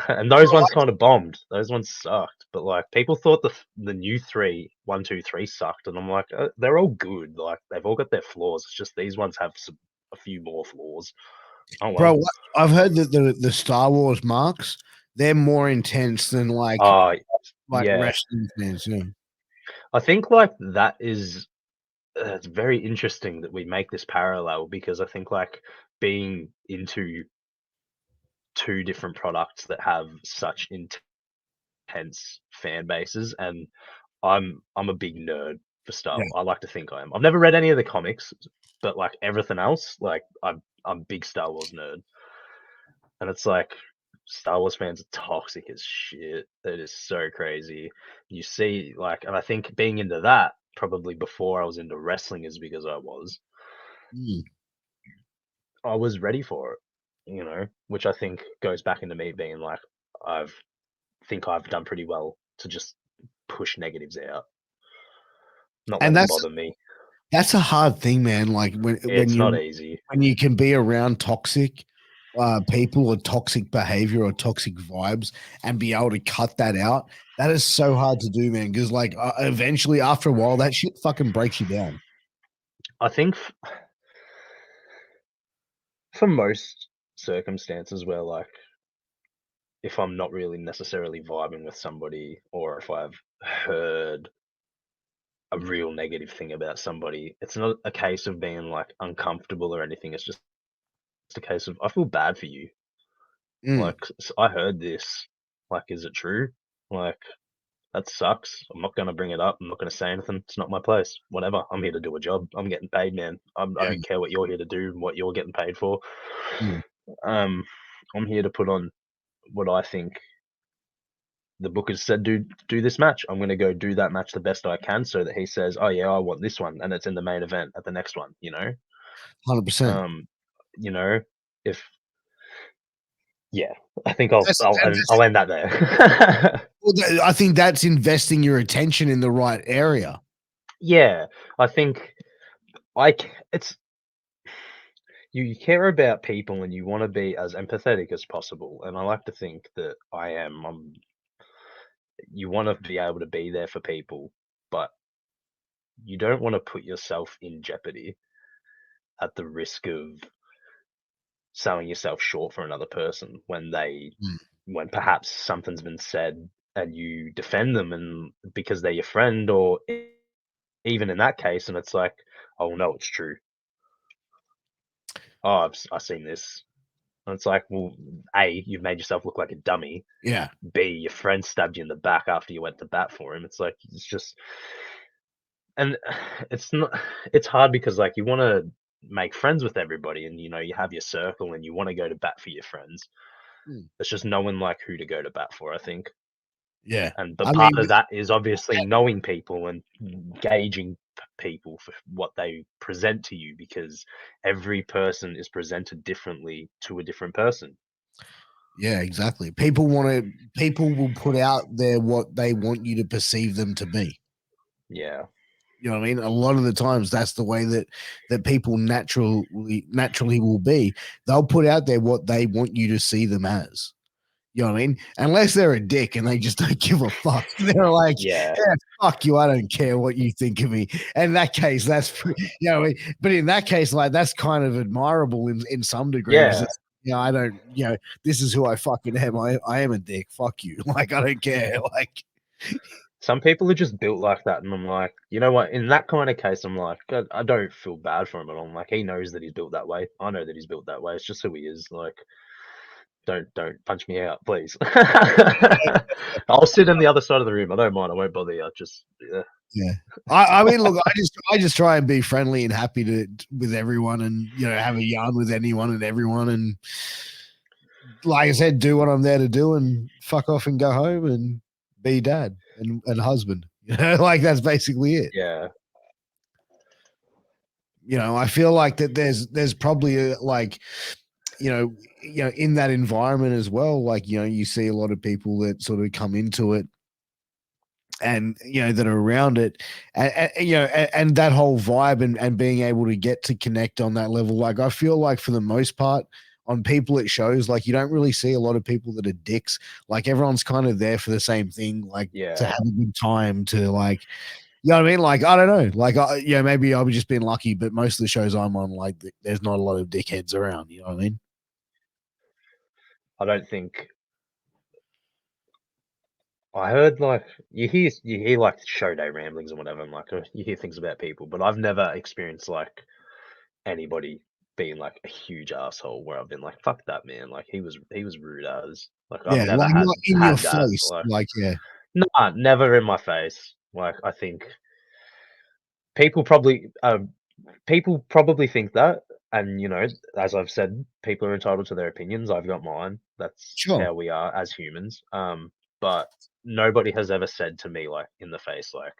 And those ones kind of bombed. Those ones sucked. But like people thought the new three, 1, 2, 3 sucked, and I'm like, they're all good. Like they've all got their flaws. It's just these ones have a few more flaws. Oh Bro, well. I've heard that the Star Wars marks, they're more intense than Uh like yeah. wrestling fans. Yeah. I think like that is it's very interesting that we make this parallel because I think like being into two different products that have such intense fan bases, and I'm a big nerd for Star Yeah. Wars. I like to think I am. I've never read any of the comics, but like everything else, like I'm a big Star Wars nerd, and it's like Star Wars fans are toxic as shit. It is so crazy. You see, like, and I think being into that probably before I was into wrestling as big as I was, Mm. I was ready for it, which I think goes back into me being like, I've think I've done pretty well to just push negatives out, not let And them bother me. that's a hard thing, man. Like It's not easy. when you can be around toxic people or toxic behavior or toxic vibes and be able to cut that out. That is so hard to do, man. Because like eventually, after a while, that shit fucking breaks you down. I think for most circumstances where like if I'm not really necessarily vibing with somebody or if I've heard a real negative thing about somebody, it's not a case of being like uncomfortable or anything. It's just a case of I feel bad for you. Mm, Like I heard this. Like, is it true? Like that sucks. I'm not gonna bring it up. I'm not gonna say anything. It's not my place. Whatever. I'm here to do a job. I'm getting paid, man. I yeah. don't care what you're here to do and what you're getting paid for. Mm. Um, I'm here to put on what I think the booker said. Do this match. I'm gonna go do that match the best I can, so that he says, "Oh yeah, I want this one," and it's in the main event at the next one. 100%. Um, you know, if yeah, I think I'll That's, I'll and end, I'll end that there. well, I think that's investing your attention in the right area. Yeah, I think it's you care about people and you want to be as empathetic as possible, and I like to think that I am. You want to be able to be there for people, but you don't want to put yourself in jeopardy at the risk of selling yourself short for another person Mm. when perhaps something's been said and you defend them and because they're your friend, or even in that case, and it's like, oh no, it's true. Oh, I've seen this. And it's like, well, A, you've made yourself look like a dummy. Yeah. B, your friend stabbed you in the back after you went to bat for him. It's like it's just, and it's not. It's hard because like you want to make friends with everybody, and you have your circle, and you want to go to bat for your friends. Mm. It's just knowing like who to go to bat for, I think. Yeah. And but I part mean, of that is obviously knowing people and gauging people for what they present to you, because every person is presented differently to a different person. yeah, exactly. People will put out there what they want you to perceive them to be. Yeah. You know what I mean? A lot of the times that's the way that people naturally will be. They'll put out there what they want you to see them as. You know what I mean? Unless they're a dick and they just don't give a fuck. They're like, Yeah. yeah, fuck you. I don't care what you think of me. And in that case, but in that case, like that's kind of admirable in some degree because Yeah. it's, I don't, this is who I fucking am. I am a dick. Fuck you. Like, I don't care. Like, Some people are just built like that, and I'm like, you know what? In that kind of case, I'm like, I don't feel bad for him at all. I'm like, he knows that he's built that way. I know that he's built that way. It's just who he is. Like, don't punch me out, please. I'll sit in the other side of the room. I don't mind. I won't bother you. I just yeah. yeah. I mean, look, I just try and be friendly and happy with everyone, and have a yarn with anyone and everyone, and like I said, do what I'm there to do, and fuck off and go home and be dad and husband. Like that's basically it. Yeah. I feel like that there's probably like in that environment as well. Like you see a lot of people that sort of come into it and that are around it, and that whole vibe, and being able to get to connect on that level. Like, I feel like for the most part, on people at shows, like, you don't really see a lot of people that are dicks. Like, everyone's kind of there for the same thing, like, to Yeah. have a good time, to, like, you know what I mean? Like, I don't know, like, maybe I've just been lucky, but most of the shows I'm on, like, there's not a lot of dickheads around. You know what I mean? I don't think I heard like you hear like show day ramblings and whatever, and like you hear things about people, but I've never experienced like anybody being like a huge asshole where I've been like, fuck that man, like he was rude as like I've Yeah, never like, had not in your had that face, like like, yeah, nah, never in my face. Like I think people probably people probably think that, and as I've said, people are entitled to their opinions. I've got mine. That's sure. how we are as humans. But nobody has ever said to me like in the face like,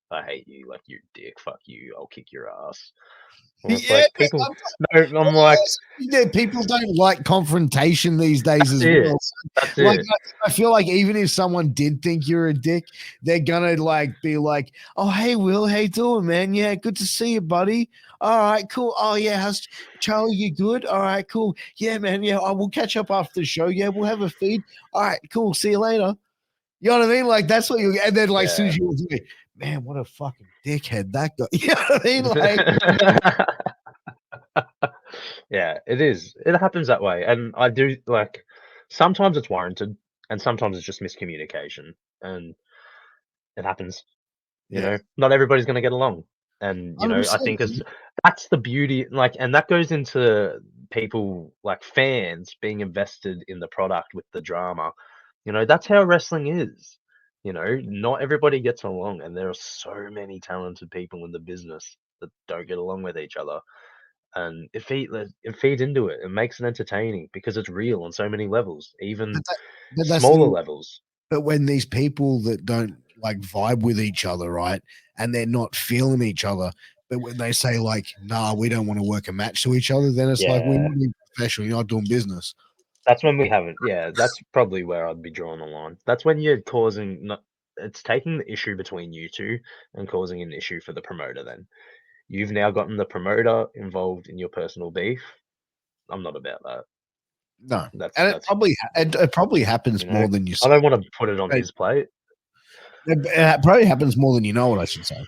I hate you, like you dick, fuck you, I'll kick your ass. Well, it's Yeah, like people no, I'm like, that people don't like confrontation these days that's as it. well. That's Like, it. I feel like even if someone did think you're a dick, they're gonna, like, be like, "Oh, hey, Will, how you doing, man? Yeah, good to see you, buddy. All right, cool. Oh, yeah, how's Charlie? You good? All right, cool. Yeah, man. Yeah, I will catch up after the show. Yeah, we'll have a feed. All right, cool. See you later." You know what I mean? Like, that's what you. And then, like, as soon Yeah. as you walk away, man, what a fucking dickhead that guy. You know what I mean? Like, Yeah, it is. It happens that way. And I do like sometimes it's warranted and sometimes it's just miscommunication. And it happens. yeah, Not everybody's going to get along. And, 100%. I think that's the beauty, like, and that goes into people like fans being invested in the product with the drama. That's how wrestling is. Not everybody gets along, and there are so many talented people in the business that don't get along with each other. And it feeds into it. It makes it entertaining because it's real on so many levels, But even that's the smaller thing. levels. But when these people that don't, like, vibe with each other, right, and they're not feeling each other, but when they say, like, "Nah, we don't want to work a match to each other," then it's like, we're Yeah. not being professional. You're not doing business. That's when we haven't. Yeah, that's probably where I'd be drawing the line. That's when you're causing not it's taking the issue between you two and causing an issue for the promoter then. You've now gotten the promoter involved in your personal beef. I'm not about that. No, That's and that's it probably happens you know, more than you I see. don't want to put it on It, his plate. it probably happens more than you know. What I should say.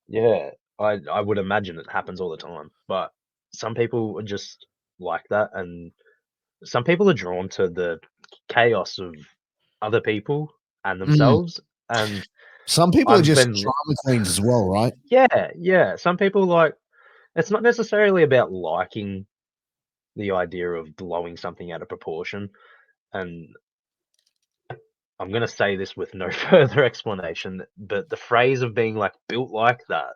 Yeah, I would imagine it happens all the time, but some people are just like that, and some people are drawn to the chaos of other people and Mm. themselves, and Some people are I've just been drama queens as well, right? yeah, yeah. Some people like it's not necessarily about liking the idea of blowing something out of proportion. And I'm gonna say this with no further explanation, but the phrase of being like built like that,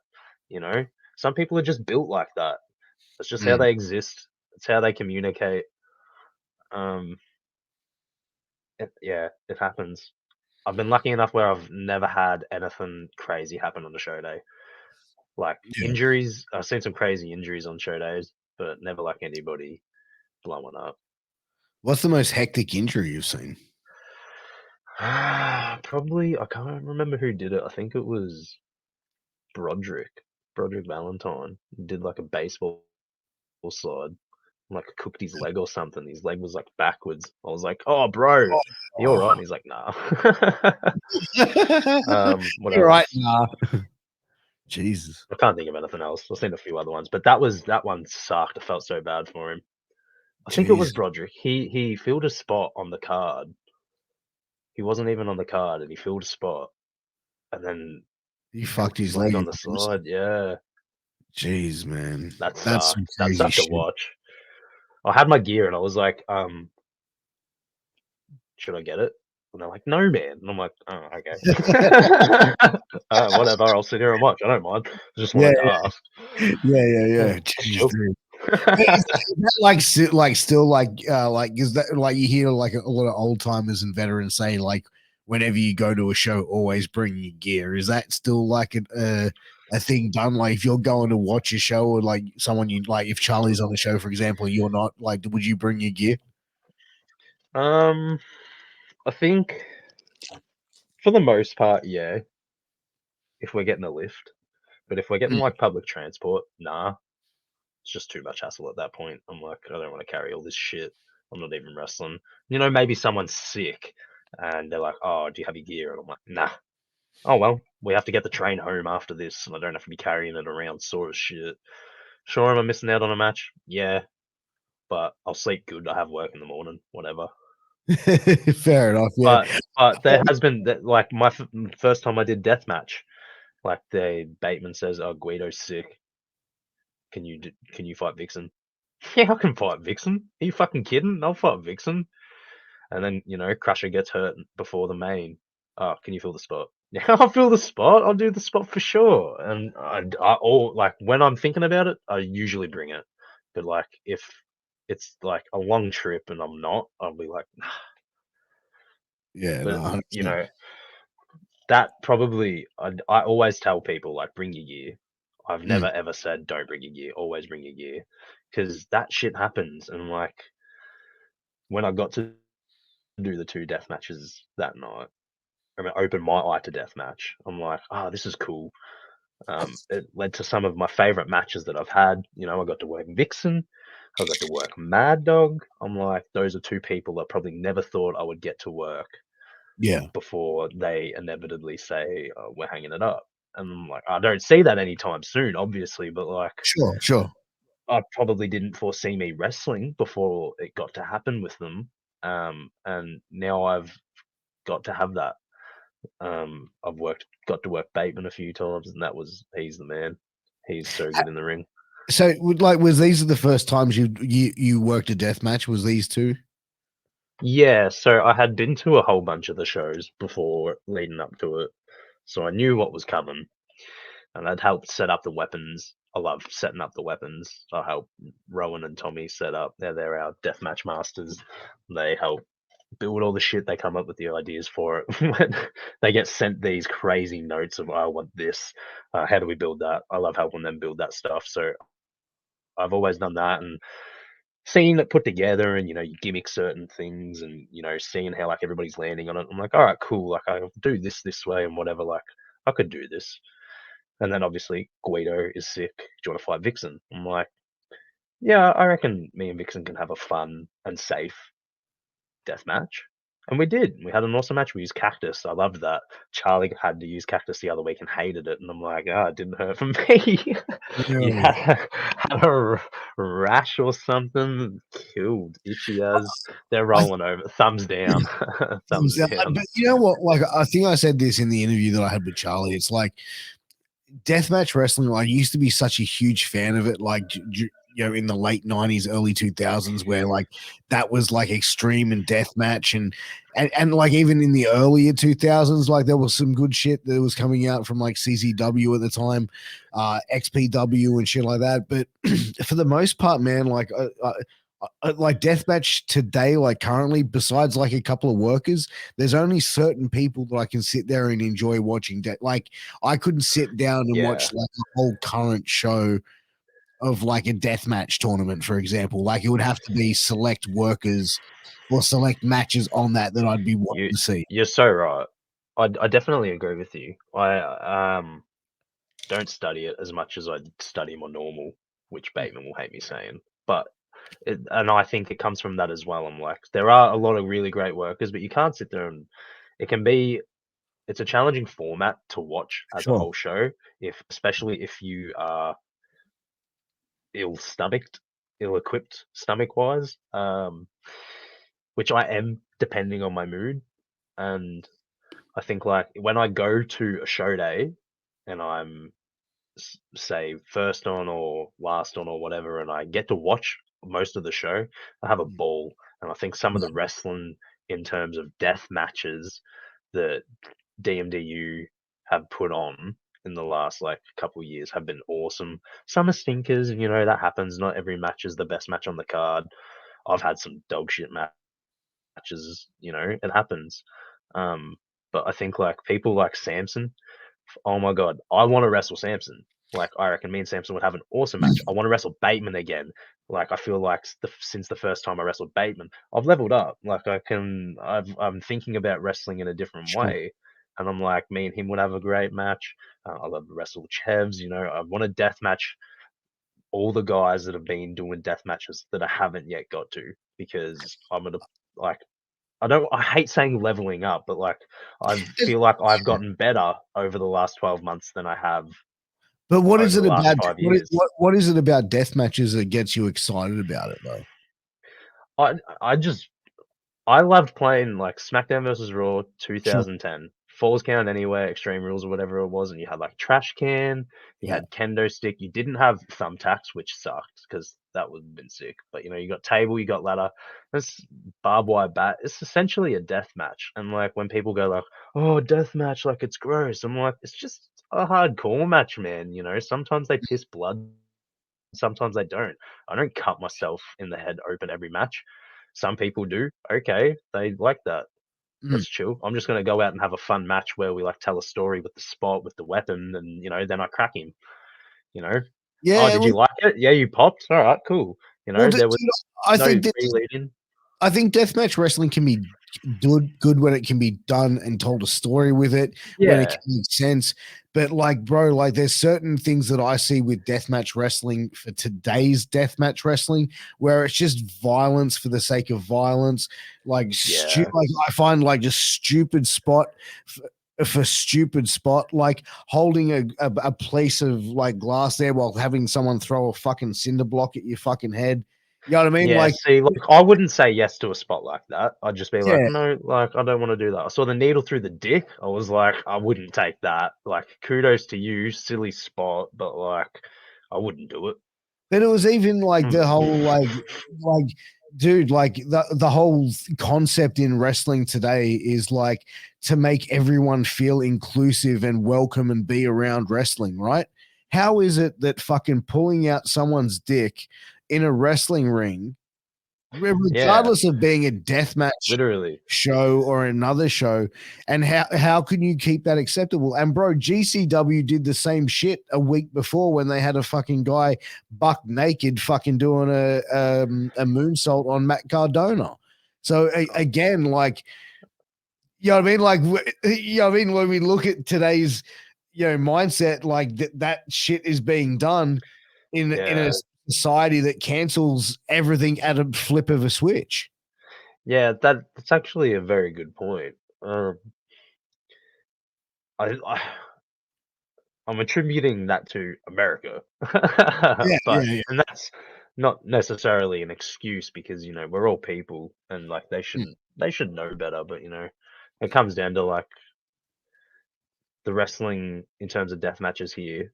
you know, some people are just built like that. It's just how Mm. they exist. It's how they communicate. Um, yeah, it happens. I've been lucky enough where I've never had anything crazy happen on the show day. Like Yeah. injuries, I've seen some crazy injuries on show days, but never like anybody blowing up. What's the most hectic injury you've seen? Probably, I can't remember who did it. I think it was Broderick. Broderick Valentine did like a baseball slide, like cooked his leg or something. His leg was like backwards. I was like, "Oh, bro, are you all right?" Oh. And he's like, "Nah." What You're right. else? Nah. Jesus. I can't think of anything else. I've seen a few other ones, but that one sucked. I felt so bad for him. I think it was Jesus. Broderick. He filled a spot on the card. He wasn't even on the card, and he filled a spot, and then He cooked fucked his his leg leg on in the purpose. side. Yeah, Jeez, man. that That's some sucked. That crazy sucked to shit. watch. I had my gear, and I was like, should I get it? And they're like, no, man. And I'm like, oh, okay. Whatever. I'll sit here and watch. I don't mind. I just Yeah, wanted to ask. yeah. Just Jeez, chill. dude. But is that like like still like is that like you hear like a lot of old timers and veterans say, like, whenever you go to a show, always bring your gear? Is that still like a thing done? Like, if you're going to watch a show, or like someone you like, if Charlie's on the show, for example, you're not, like, would you bring your gear? um, I think For the most part, yeah, if we're getting a lift. But if we're getting Mm. like public transport, nah, it's just too much hassle at that point. I'm like, I don't want to carry all this shit. I'm not even wrestling. You know, maybe someone's sick and they're like, oh, do you have your gear? And I'm like, nah. Oh, well, we have to get the train home after this and I don't have to be carrying it around sore as shit. Sure, am I missing out on a match? Yeah, but I'll sleep good. I have work in the morning, whatever. Fair enough. Yeah. But there has been that, like my first time I did deathmatch, like the Bateman says, "Oh, Guido's sick. Can you fight Vixen?" Yeah, I can fight Vixen. Are you fucking kidding? I'll fight Vixen. And then Crusher gets hurt before the main. Oh, can you fill the spot? Yeah, I'll fill the spot. I'll do the spot for sure. And I all like when I'm thinking about it, I usually bring it. But like if it's like a long trip and I'm not, I'll be like, nah. Yeah. No. But 100%. that probably I always tell people like bring your gear. I've Mm. never ever said don't bring your gear. Always bring your gear because that shit happens. And like when I got to do the two death matches that night, I mean, opened my eye to deathmatch. I'm like, oh, this is cool. It led to some of my favorite matches that I've had. I got to work Vixen. I got to work Mad Dog. I'm like, those are two people I probably never thought I would get to work Yeah. before they inevitably say, oh, we're hanging it up. And I'm like, I don't see that anytime soon, obviously, but like, Sure. Sure. I probably didn't foresee me wrestling before it got to happen with them. And now I've got to have that. I've got to work Bateman a few times, and he's the man. He's so good in the ring. So, was these the first times you worked a death match? Was these two? Yeah, so I had been to a whole bunch of the shows before leading up to it, so I knew what was coming, and I'd helped set up the weapons. I love setting up the weapons. I help Rowan and Tommy set up. They're our deathmatch masters. They help build all the shit. They come up with the ideas for it. When they get sent these crazy notes of, I want this. How do we build that? I love helping them build that stuff. So I've always done that and seeing it put together and, you gimmick certain things and, seeing how like everybody's landing on it. I'm like, all right, cool. Like I'll do this way and whatever. Like I could do this. And then obviously Guido is sick. Do you want to fight Vixen? I'm like, yeah, I reckon me and Vixen can have a fun and safe death match. And we did. We had an awesome match. We used Cactus. I loved that. Charlie had to use Cactus the other week and hated it. And I'm like, it didn't hurt for me. You Really? had a rash or something. Killed. Itchy as. They're I, rolling over. Thumbs down. Thumbs down. but you know what? Like, I think I said this in the interview that I had with Charlie. It's like deathmatch wrestling. Like, I used to be such a huge fan of it. Like, in the late 90s, early 2000s, where like that was like extreme and deathmatch, and like even in the earlier 2000s, like there was some good shit that was coming out from like CZW at the time, XPW and shit like that. But for the most part, man, like deathmatch today, like currently, besides like a couple of workers, there's only certain people that I can sit there and enjoy watching. Like I couldn't sit down and Yeah. watch like a whole current show of like a deathmatch tournament, for example. Like it would have to be select workers or select matches on that I'd be wanting You to see. you're so right. I definitely agree with you. I don't study it as much as I study my normal, which Bateman will hate me saying. But and I think it comes from that as well. I'm like, there are a lot of really great workers, but you can't sit there and it can be. It's a challenging format to watch as a Sure. whole show, especially if you are ill-stomached, ill-equipped stomach-wise, which I am depending on my mood. And I think like when I go to a show day and I'm say first on or last on or whatever, and I get to watch most of the show, I have a ball. And I think some of the wrestling in terms of death matches that DMDU have put on in the last like couple of years have been awesome. Some are stinkers, and that happens. Not every match is the best match on the card. I've had some dog shit matches, it happens. Um, but I think like people like Samson, oh my god, I want to wrestle Samson. Like I reckon me and Samson would have an awesome match. I want to wrestle Bateman again. Like I feel like since the first time I wrestled Bateman, I've leveled up. Like I'm thinking about wrestling in a different Sure. way. and I'm like, me and him would have a great match. I love to wrestle Chevs. I want to death match all the guys that have been doing death matches that I haven't yet got to, because I'm gonna like I hate saying leveling up, but like I feel like I've gotten better over the last 12 months than I have But what over is the it last about? 5 years. What is it about death matches that gets you excited about it though? I just I loved playing like SmackDown versus Raw Sure. 2010, Falls Count Anywhere, Extreme Rules or whatever it was, and you had like Trash Can, you Yeah. had Kendo Stick, you didn't have Thumbtacks, which sucked because that would have been sick. But you got table, you got ladder, this barbed wire bat. It's essentially a death match, and like when people go like, "Oh, death match, like it's gross," I'm like, it's just a hardcore match, man. Sometimes they piss blood, sometimes they don't. I don't cut myself in the head open every match. Some people do. Okay, they like that. Mm. That's chill. I'm just gonna go out and have a fun match where we like tell a story with the spot, with the weapon, and then I crack him. You know. Oh, Yeah. did you like it? Yeah, you popped. All right, cool. Well, There was dude, I no think that re-leading. I think deathmatch wrestling can be good when it can be done and told a story with it, when it Yeah, can make sense. But like, bro, like there's certain things that I see with deathmatch wrestling for today's deathmatch wrestling where it's just violence for the sake of violence. yeah, Like I find like just stupid spot for stupid spot, like holding a piece of like glass there while having someone throw a fucking cinder block at your fucking head. You know what I mean? yeah. Like, See, like I wouldn't say yes to a spot like that. I'd just be like, yeah. no, like I don't want to do that. I saw the needle through the dick. I was like, I wouldn't take that. Like, kudos to you, silly spot, but like, I wouldn't do it. But it was even like Mm. the whole like dude, like the whole concept in wrestling today is like to make everyone feel inclusive and welcome and be around wrestling, right? How is it that fucking pulling out someone's dick in a wrestling ring, Yeah, regardless of being a death match literally. show or another show, and how can you keep that acceptable? And bro, GCW did the same shit a week before when they had a fucking guy buck naked fucking doing a moonsault on Matt Cardona. So again, like, you know what I mean? Like, you know what I mean? When we look at today's mindset, like that shit is being done in a Yeah, society that cancels everything at a flip of a switch. yeah. That's actually a very good point. I I'm attributing that to America, Yeah, but yeah, and that's not necessarily an excuse because we're all people and like yeah. they should know better. But it comes down to like the wrestling in terms of death matches here.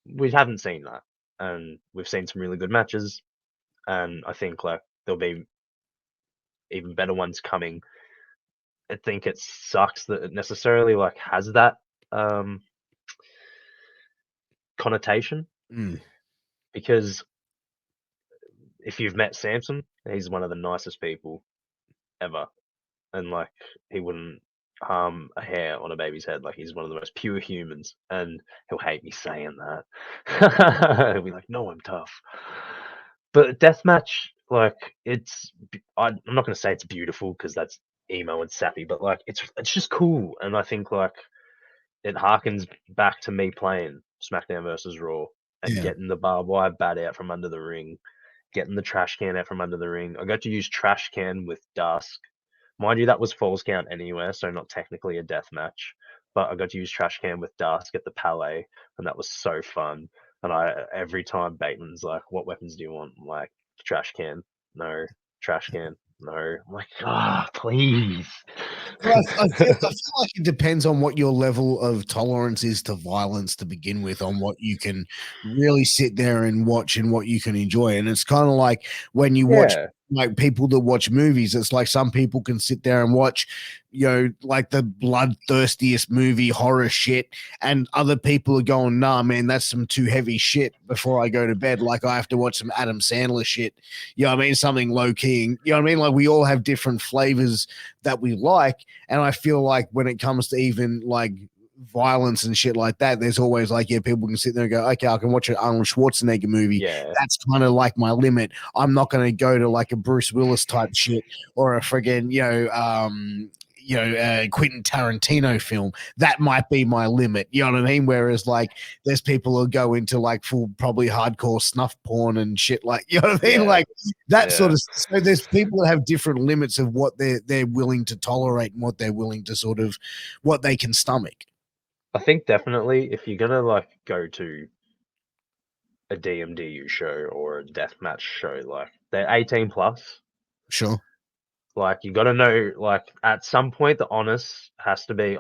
We haven't seen that, and we've seen some really good matches, and I think like there'll be even better ones coming. I think it sucks that it necessarily like has that um connotation Mm. because if you've met Samson, he's one of the nicest people ever, and like he wouldn't harm a hair on a baby's head. Like he's one of the most pure humans, and he'll hate me saying that. He'll be like, "No, I'm tough." But deathmatch, like I'm not gonna say it's beautiful because that's emo and sappy, but like it's just cool, and I think like it harkens back to me playing SmackDown versus Raw and Yeah. getting the barbed wire bat out from under the ring, getting the trash can out from under the ring. I got to use trash can with Dusk. Mind you, that was Falls Count anywhere, so not technically a death match. But I got to use trash can with Dusk at the Palais, and that was so fun. And every time Bateman's like, "What weapons do you want?" I'm like, "Trash can, no. Trash can, no." I'm like, "Ah, please." Well, I feel like it depends on what your level of tolerance is to violence to begin with, on what you can really sit there and watch and what you can enjoy. And it's kind of like when you watch Yeah, like people that watch movies, it's like some people can sit there and watch, like the bloodthirstiest movie horror shit, and other people are going, nah, man, that's some too heavy shit before I go to bed. Like I have to watch some Adam Sandler shit. You know what I mean? Something low key. You know what I mean? Like we all have different flavors that we like. And I feel like when it comes to even like violence and shit like that, there's always like, yeah, people can sit there and go, okay, I can watch an Arnold Schwarzenegger movie. yeah, That's kind of like my limit. I'm not going to go to like a Bruce Willis type shit or a friggin', Quentin Tarantino film, that might be my limit. You know what I mean? Whereas like there's people who go into like full probably hardcore snuff porn and shit, like, you know what I mean? Yeah, Like that sort yeah. of. So there's people that have different limits of what they're willing to tolerate and what they're willing to sort of what they can stomach. I think definitely if you're gonna like go to a DMDU show or a deathmatch show, like they're 18 plus. Sure. Like you got to know, like at some point, the onus has to be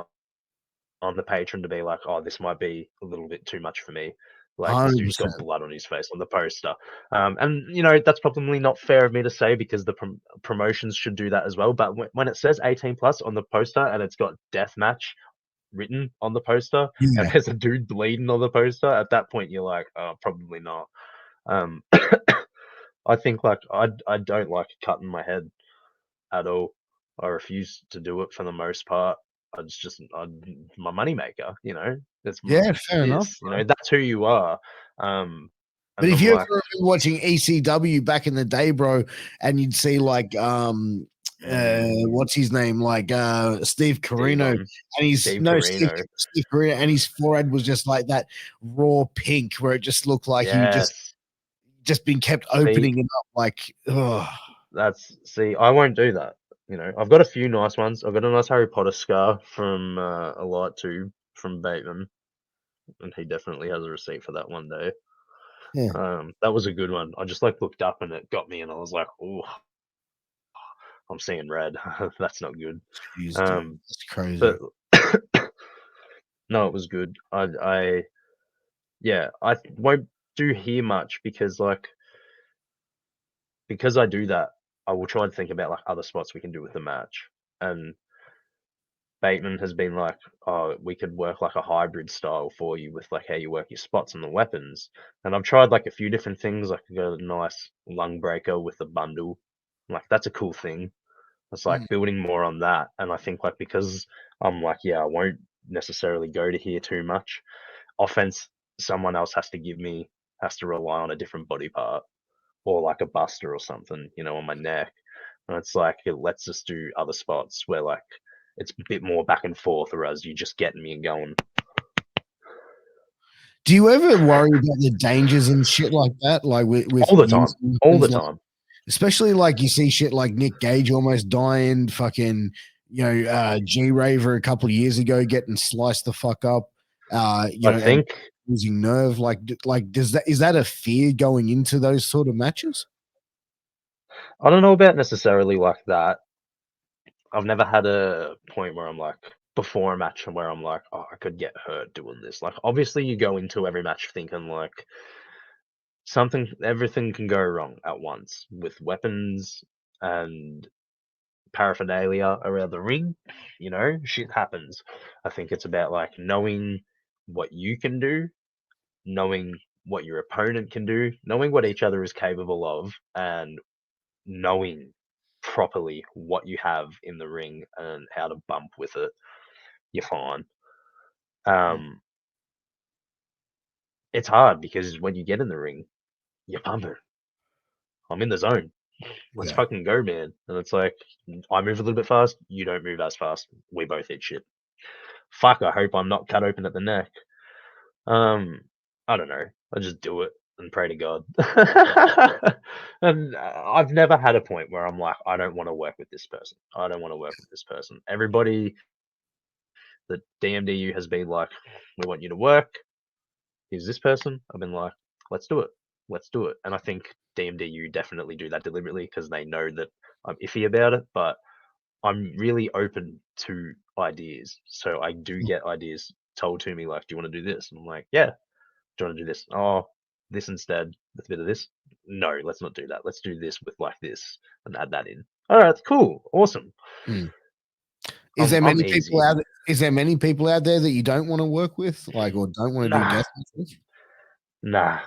on the patron to be like, oh, this might be a little bit too much for me. Like this dude's got 100%. blood on his face on the poster, and you know that's probably not fair of me to say because the promotions should do that as well. But when it says 18 plus on the poster and it's got deathmatch written on the poster and Yeah. there's a dude bleeding on the poster, at that point you're like, oh, probably not. Um, I think like I don't like cutting my head at all. I refuse to do it for the most part. My money maker, you know. Yeah, It's fair enough, this, you bro. know. That's who you are. Um, But and if I'm you ever like, remember watching ECW back in the day, bro, and you'd see like mm, what's his name? Like Steve Carino, and he's Steve no Steve Carino. Steve Carino, and his forehead was just like that raw pink where it just looked like he Yes. just been kept See, opening it up like oh see, I won't do that. You know, I've got a few nice ones. I've got a nice Harry Potter scar from a light tube from Bateman, and he definitely has a receipt for that one day. yeah. That was a good one. I just like looked up and it got me, and I was like, "Oh, I'm seeing red. That's not good." Jeez, dude. Um, That's but crazy. no, it was good. Yeah, I won't do here much because I do that. I will try and think about like other spots we can do with the match. And Bateman has been like, "Oh, we could work like a hybrid style for you with like how you work your spots and the weapons." And I've tried like a few different things. Like I got a nice lung breaker with a bundle. Like that's a cool thing. It's Mm. like building more on that. And I think like because I'm like, yeah, I won't necessarily go to here too much. Offense, someone else has to rely on a different body part or like a buster or something, you know, on my neck. And it's like it lets us do other spots where like it's a bit more back and forth, whereas you just getting me and going Do you ever worry about the dangers and shit like that, like with all the time, using all the things like, time. especially like you see shit like Nick Gage almost dying, fucking, G Raver a couple of years ago getting sliced the fuck up, I and think losing nerve. Like does that is that a fear going into those sort of matches? I don't know about necessarily like that. I've never had a point where I'm like before a match and where I'm like, oh, I could get hurt doing this. Like obviously you go into every match thinking like everything can go wrong at once with weapons and paraphernalia around the ring. You know, shit happens. I think it's about like knowing what you can do, knowing what your opponent can do, knowing what each other is capable of, and knowing properly what you have in the ring and how to bump with it. You're fine. Mm. Um, it's hard because when you get in the ring, you're pumping. I'm in the zone. Let's Yeah. fucking go, man. And it's like, I move a little bit fast. You don't move as fast. We both hit shit. Fuck, I hope I'm not cut open at the neck. Um, I don't know. I just do it and pray to God. And I've never had a point where I'm like, I don't want to work with this person. I don't want to work with this person. Everybody that DMDU has been like, we want you to work. Here's this person. I've been like, let's do it. Let's do it. And I think DMDU definitely do that deliberately because they know that I'm iffy about it, but I'm really open to ideas. So I do get ideas told to me like, do you want to do this? And I'm like, yeah. Do you want to do this? Oh, this instead with a bit of this. No, let's not do that. Let's do this with like this and add that in. All right, cool, awesome. Mm. I'm easy. Is there many people out there that you don't want to work with, like, or don't want to do Nah, death with? nah.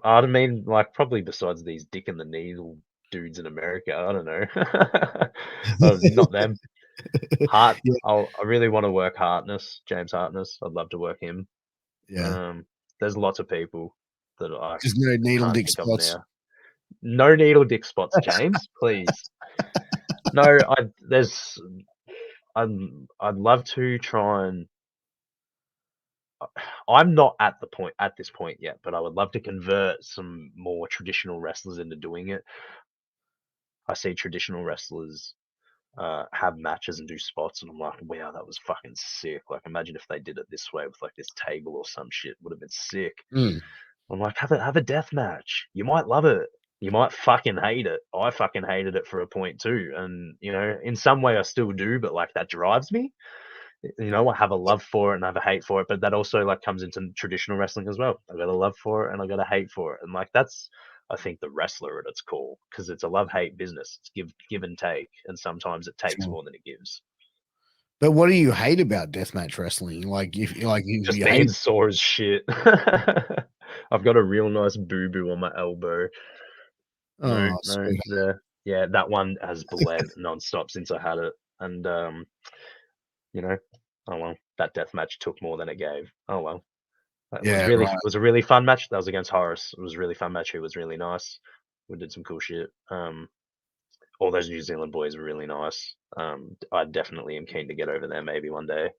I mean, like probably besides these dick in the needle dudes in America. I don't know. Not them. Hart. Yeah, I really want to work Hartness, James Hartness. I'd love to work him. yeah. Um, there's lots of people that I Just no needle can't dick think of spots. now. No needle dick spots, James, please. No, I there's I'd love to try and. I'm not at this point yet, but I would love to convert some more traditional wrestlers into doing it. I see traditional wrestlers have matches and do spots, and I'm like, wow, that was fucking sick. Like, imagine if they did it this way with like this table or some shit, would have been sick. Mm. I'm like, have a death match. You might love it. You might fucking hate it. I fucking hated it for a point too, and in some way I still do, but like that drives me. I have a love for it and I have a hate for it, but that also like comes into traditional wrestling as well. I got a love for it and I got a hate for it, and like that's I think the wrestler at its core, because it's a love hate business. It's give and take, and sometimes it takes Sure. more than it gives. But what do you hate about deathmatch wrestling? If Just you being hate, sore as shit. I've got a real nice boo boo on my elbow. No, oh, no, sweet. yeah, that one has bled non-stop since I had it, and you know, oh well, that death match took more than it gave. Oh well. Yeah, It right. was a really fun match. That was against Horace. It was a really fun match. He was really nice. We did some cool shit. All those New Zealand boys were really nice. I definitely am keen to get over there maybe one day.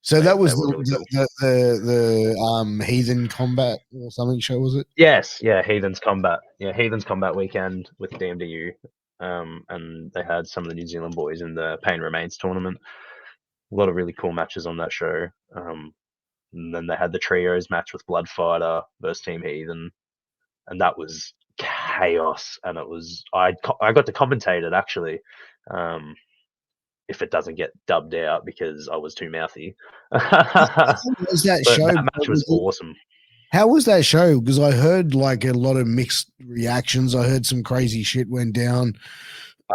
So They that was were really cool. the Heathen Combat or something show, was it? Yes, yeah, Heathens Combat. Yeah, Heathens Combat weekend with DMDU. And they had some of the New Zealand boys in the Pain Remains tournament. A lot of really cool matches on that show. And then they had the trios match with Bloodfighter versus Team Heathen, and that was chaos. And I got to commentate it actually, if it doesn't get dubbed out because I was too mouthy. But How was that show? that match was awesome. How was that show? Because I heard like a lot of mixed reactions. I heard some crazy shit went down.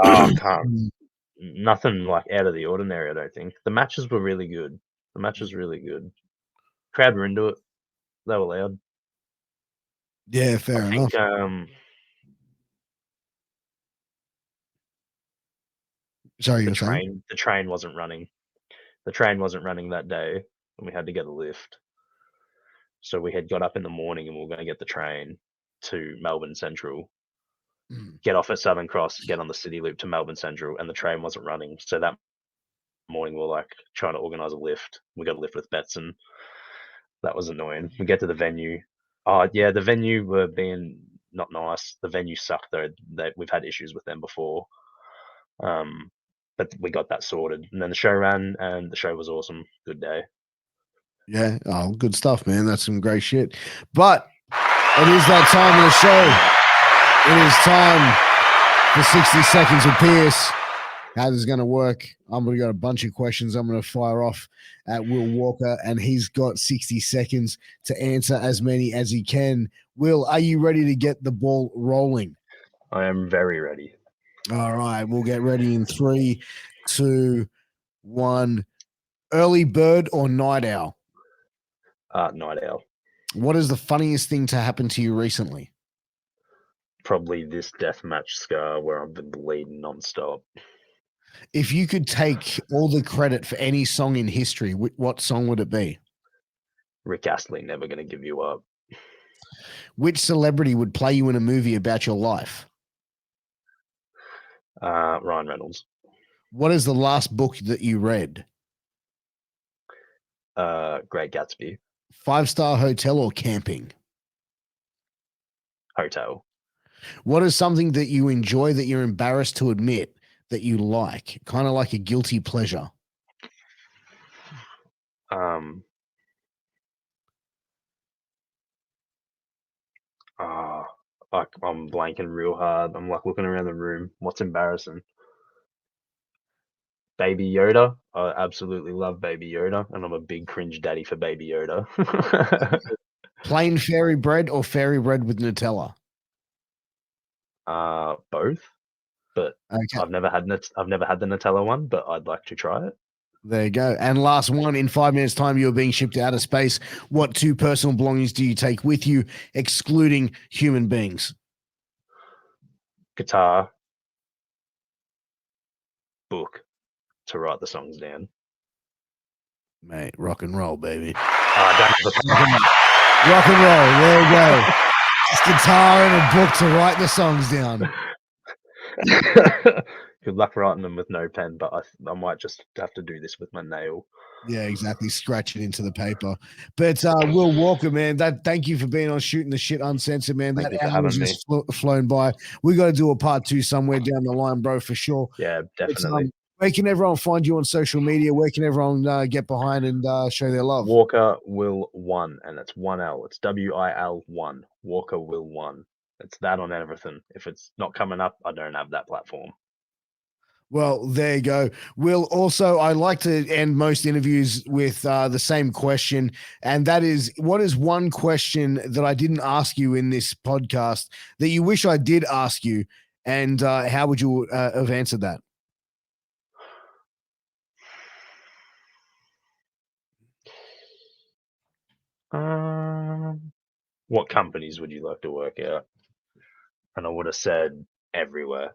Can't nothing like out of the ordinary. I don't think the matches were really good. The match was really good. Crowd were into it. They were loud. Yeah, I fair enough. think Sorry, you were saying? the train wasn't running. The train wasn't running that day, and we had to get a lift. So we had got up in the morning and we were going to get the train to Melbourne Central, Mm. get off at Southern Cross, get on the City Loop to Melbourne Central, and the train wasn't running. So that morning we were like trying to organise a lift. We got a lift with Betson. That was annoying. We get to the venue. Oh yeah, the venue were being not nice. The venue sucked though. We've had issues with them before. But we got that sorted. And then the show ran and the show was awesome. Good day. Yeah. Oh, good stuff, man. That's some great shit. But it is that time of the show. It is time for 60 seconds with Piers. How this is going to work? I'm going to got a bunch of questions I'm going to fire off at Will Walker, and he's got 60 seconds to answer as many as he can. Will, are you ready to get the ball rolling? I am very ready. All right, we'll get ready in 3, 2, 1. Early bird or night owl? Night owl. What is the funniest thing to happen to you recently? Probably this deathmatch scar where I've been bleeding non-stop. If you could take all the credit for any song in history, what song would it be? Rick Astley, Never Gonna Give You Up. Which celebrity would play you in a movie about your life? Ryan Reynolds. What is the last book that you read? Great Gatsby. 5-star hotel or camping? Hotel. What is something that you enjoy that you're embarrassed to admit that you like? Kind of like a guilty pleasure. I'm blanking real hard. I'm like looking around the room. What's embarrassing? Baby Yoda. I absolutely love Baby Yoda, and I'm a big cringe daddy for Baby Yoda. Plain fairy bread or fairy bread with Nutella? Both, but Okay, I've never had the Nutella one, but I'd like to try it. there you go. And last one, in 5 minutes' time, you're being shipped to outer space. What 2 personal belongings do you take with you, excluding human beings? Guitar, book to write the songs down. Mate, rock and roll, baby. Rock and roll. There you go. Just guitar and a book to write the songs down. Good luck writing them with no pen, but I might just have to do this with my nail. Yeah, exactly. Scratch it into the paper. But Will Walker, man, thank you for being on Shooting the Shit Uncensored, man. Thank That you for hour has having me. just flown by. We got to do a part 2 somewhere down the line, bro, for sure. Yeah, But, definitely. where can everyone find you on social media? Where can everyone get behind and show their love? Walker Will 1, and it's 1L. It's WIL 1. Walker Will 1. It's that on everything. If it's not coming up, I don't have that platform. Well, there you go. Will, also, I like to end most interviews with the same question, and that is, what is one question that I didn't ask you in this podcast that you wish I did ask you, and how would you have answered that? What companies would you like to work at? And I would have said everywhere.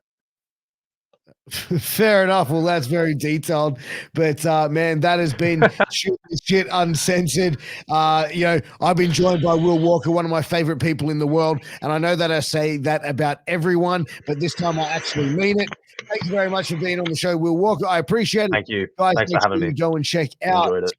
Fair enough. Well, that's very detailed, but man, that has been Shooting the Shit Uncensored. I've been joined by Will Walker, one of my favorite people in the world, and I know that I say that about everyone, but this time I actually mean it. Thank you very much for being on the show, Will Walker. I appreciate it. Thank you. Guys, Thanks make for having sure me. you go and check out. Enjoyed it.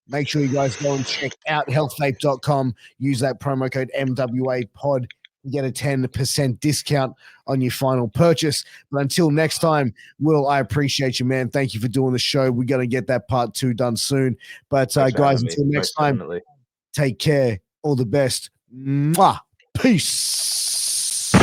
Make sure you guys go and check out healthvape.com. Use that promo code MWAPOD. You get a 10% discount on your final purchase. But until next time, Will, I appreciate you, man. Thank you for doing the show. We're going to get that part 2 done soon. But guys, until next time, definitely. take care. All the best. Mwah. Peace.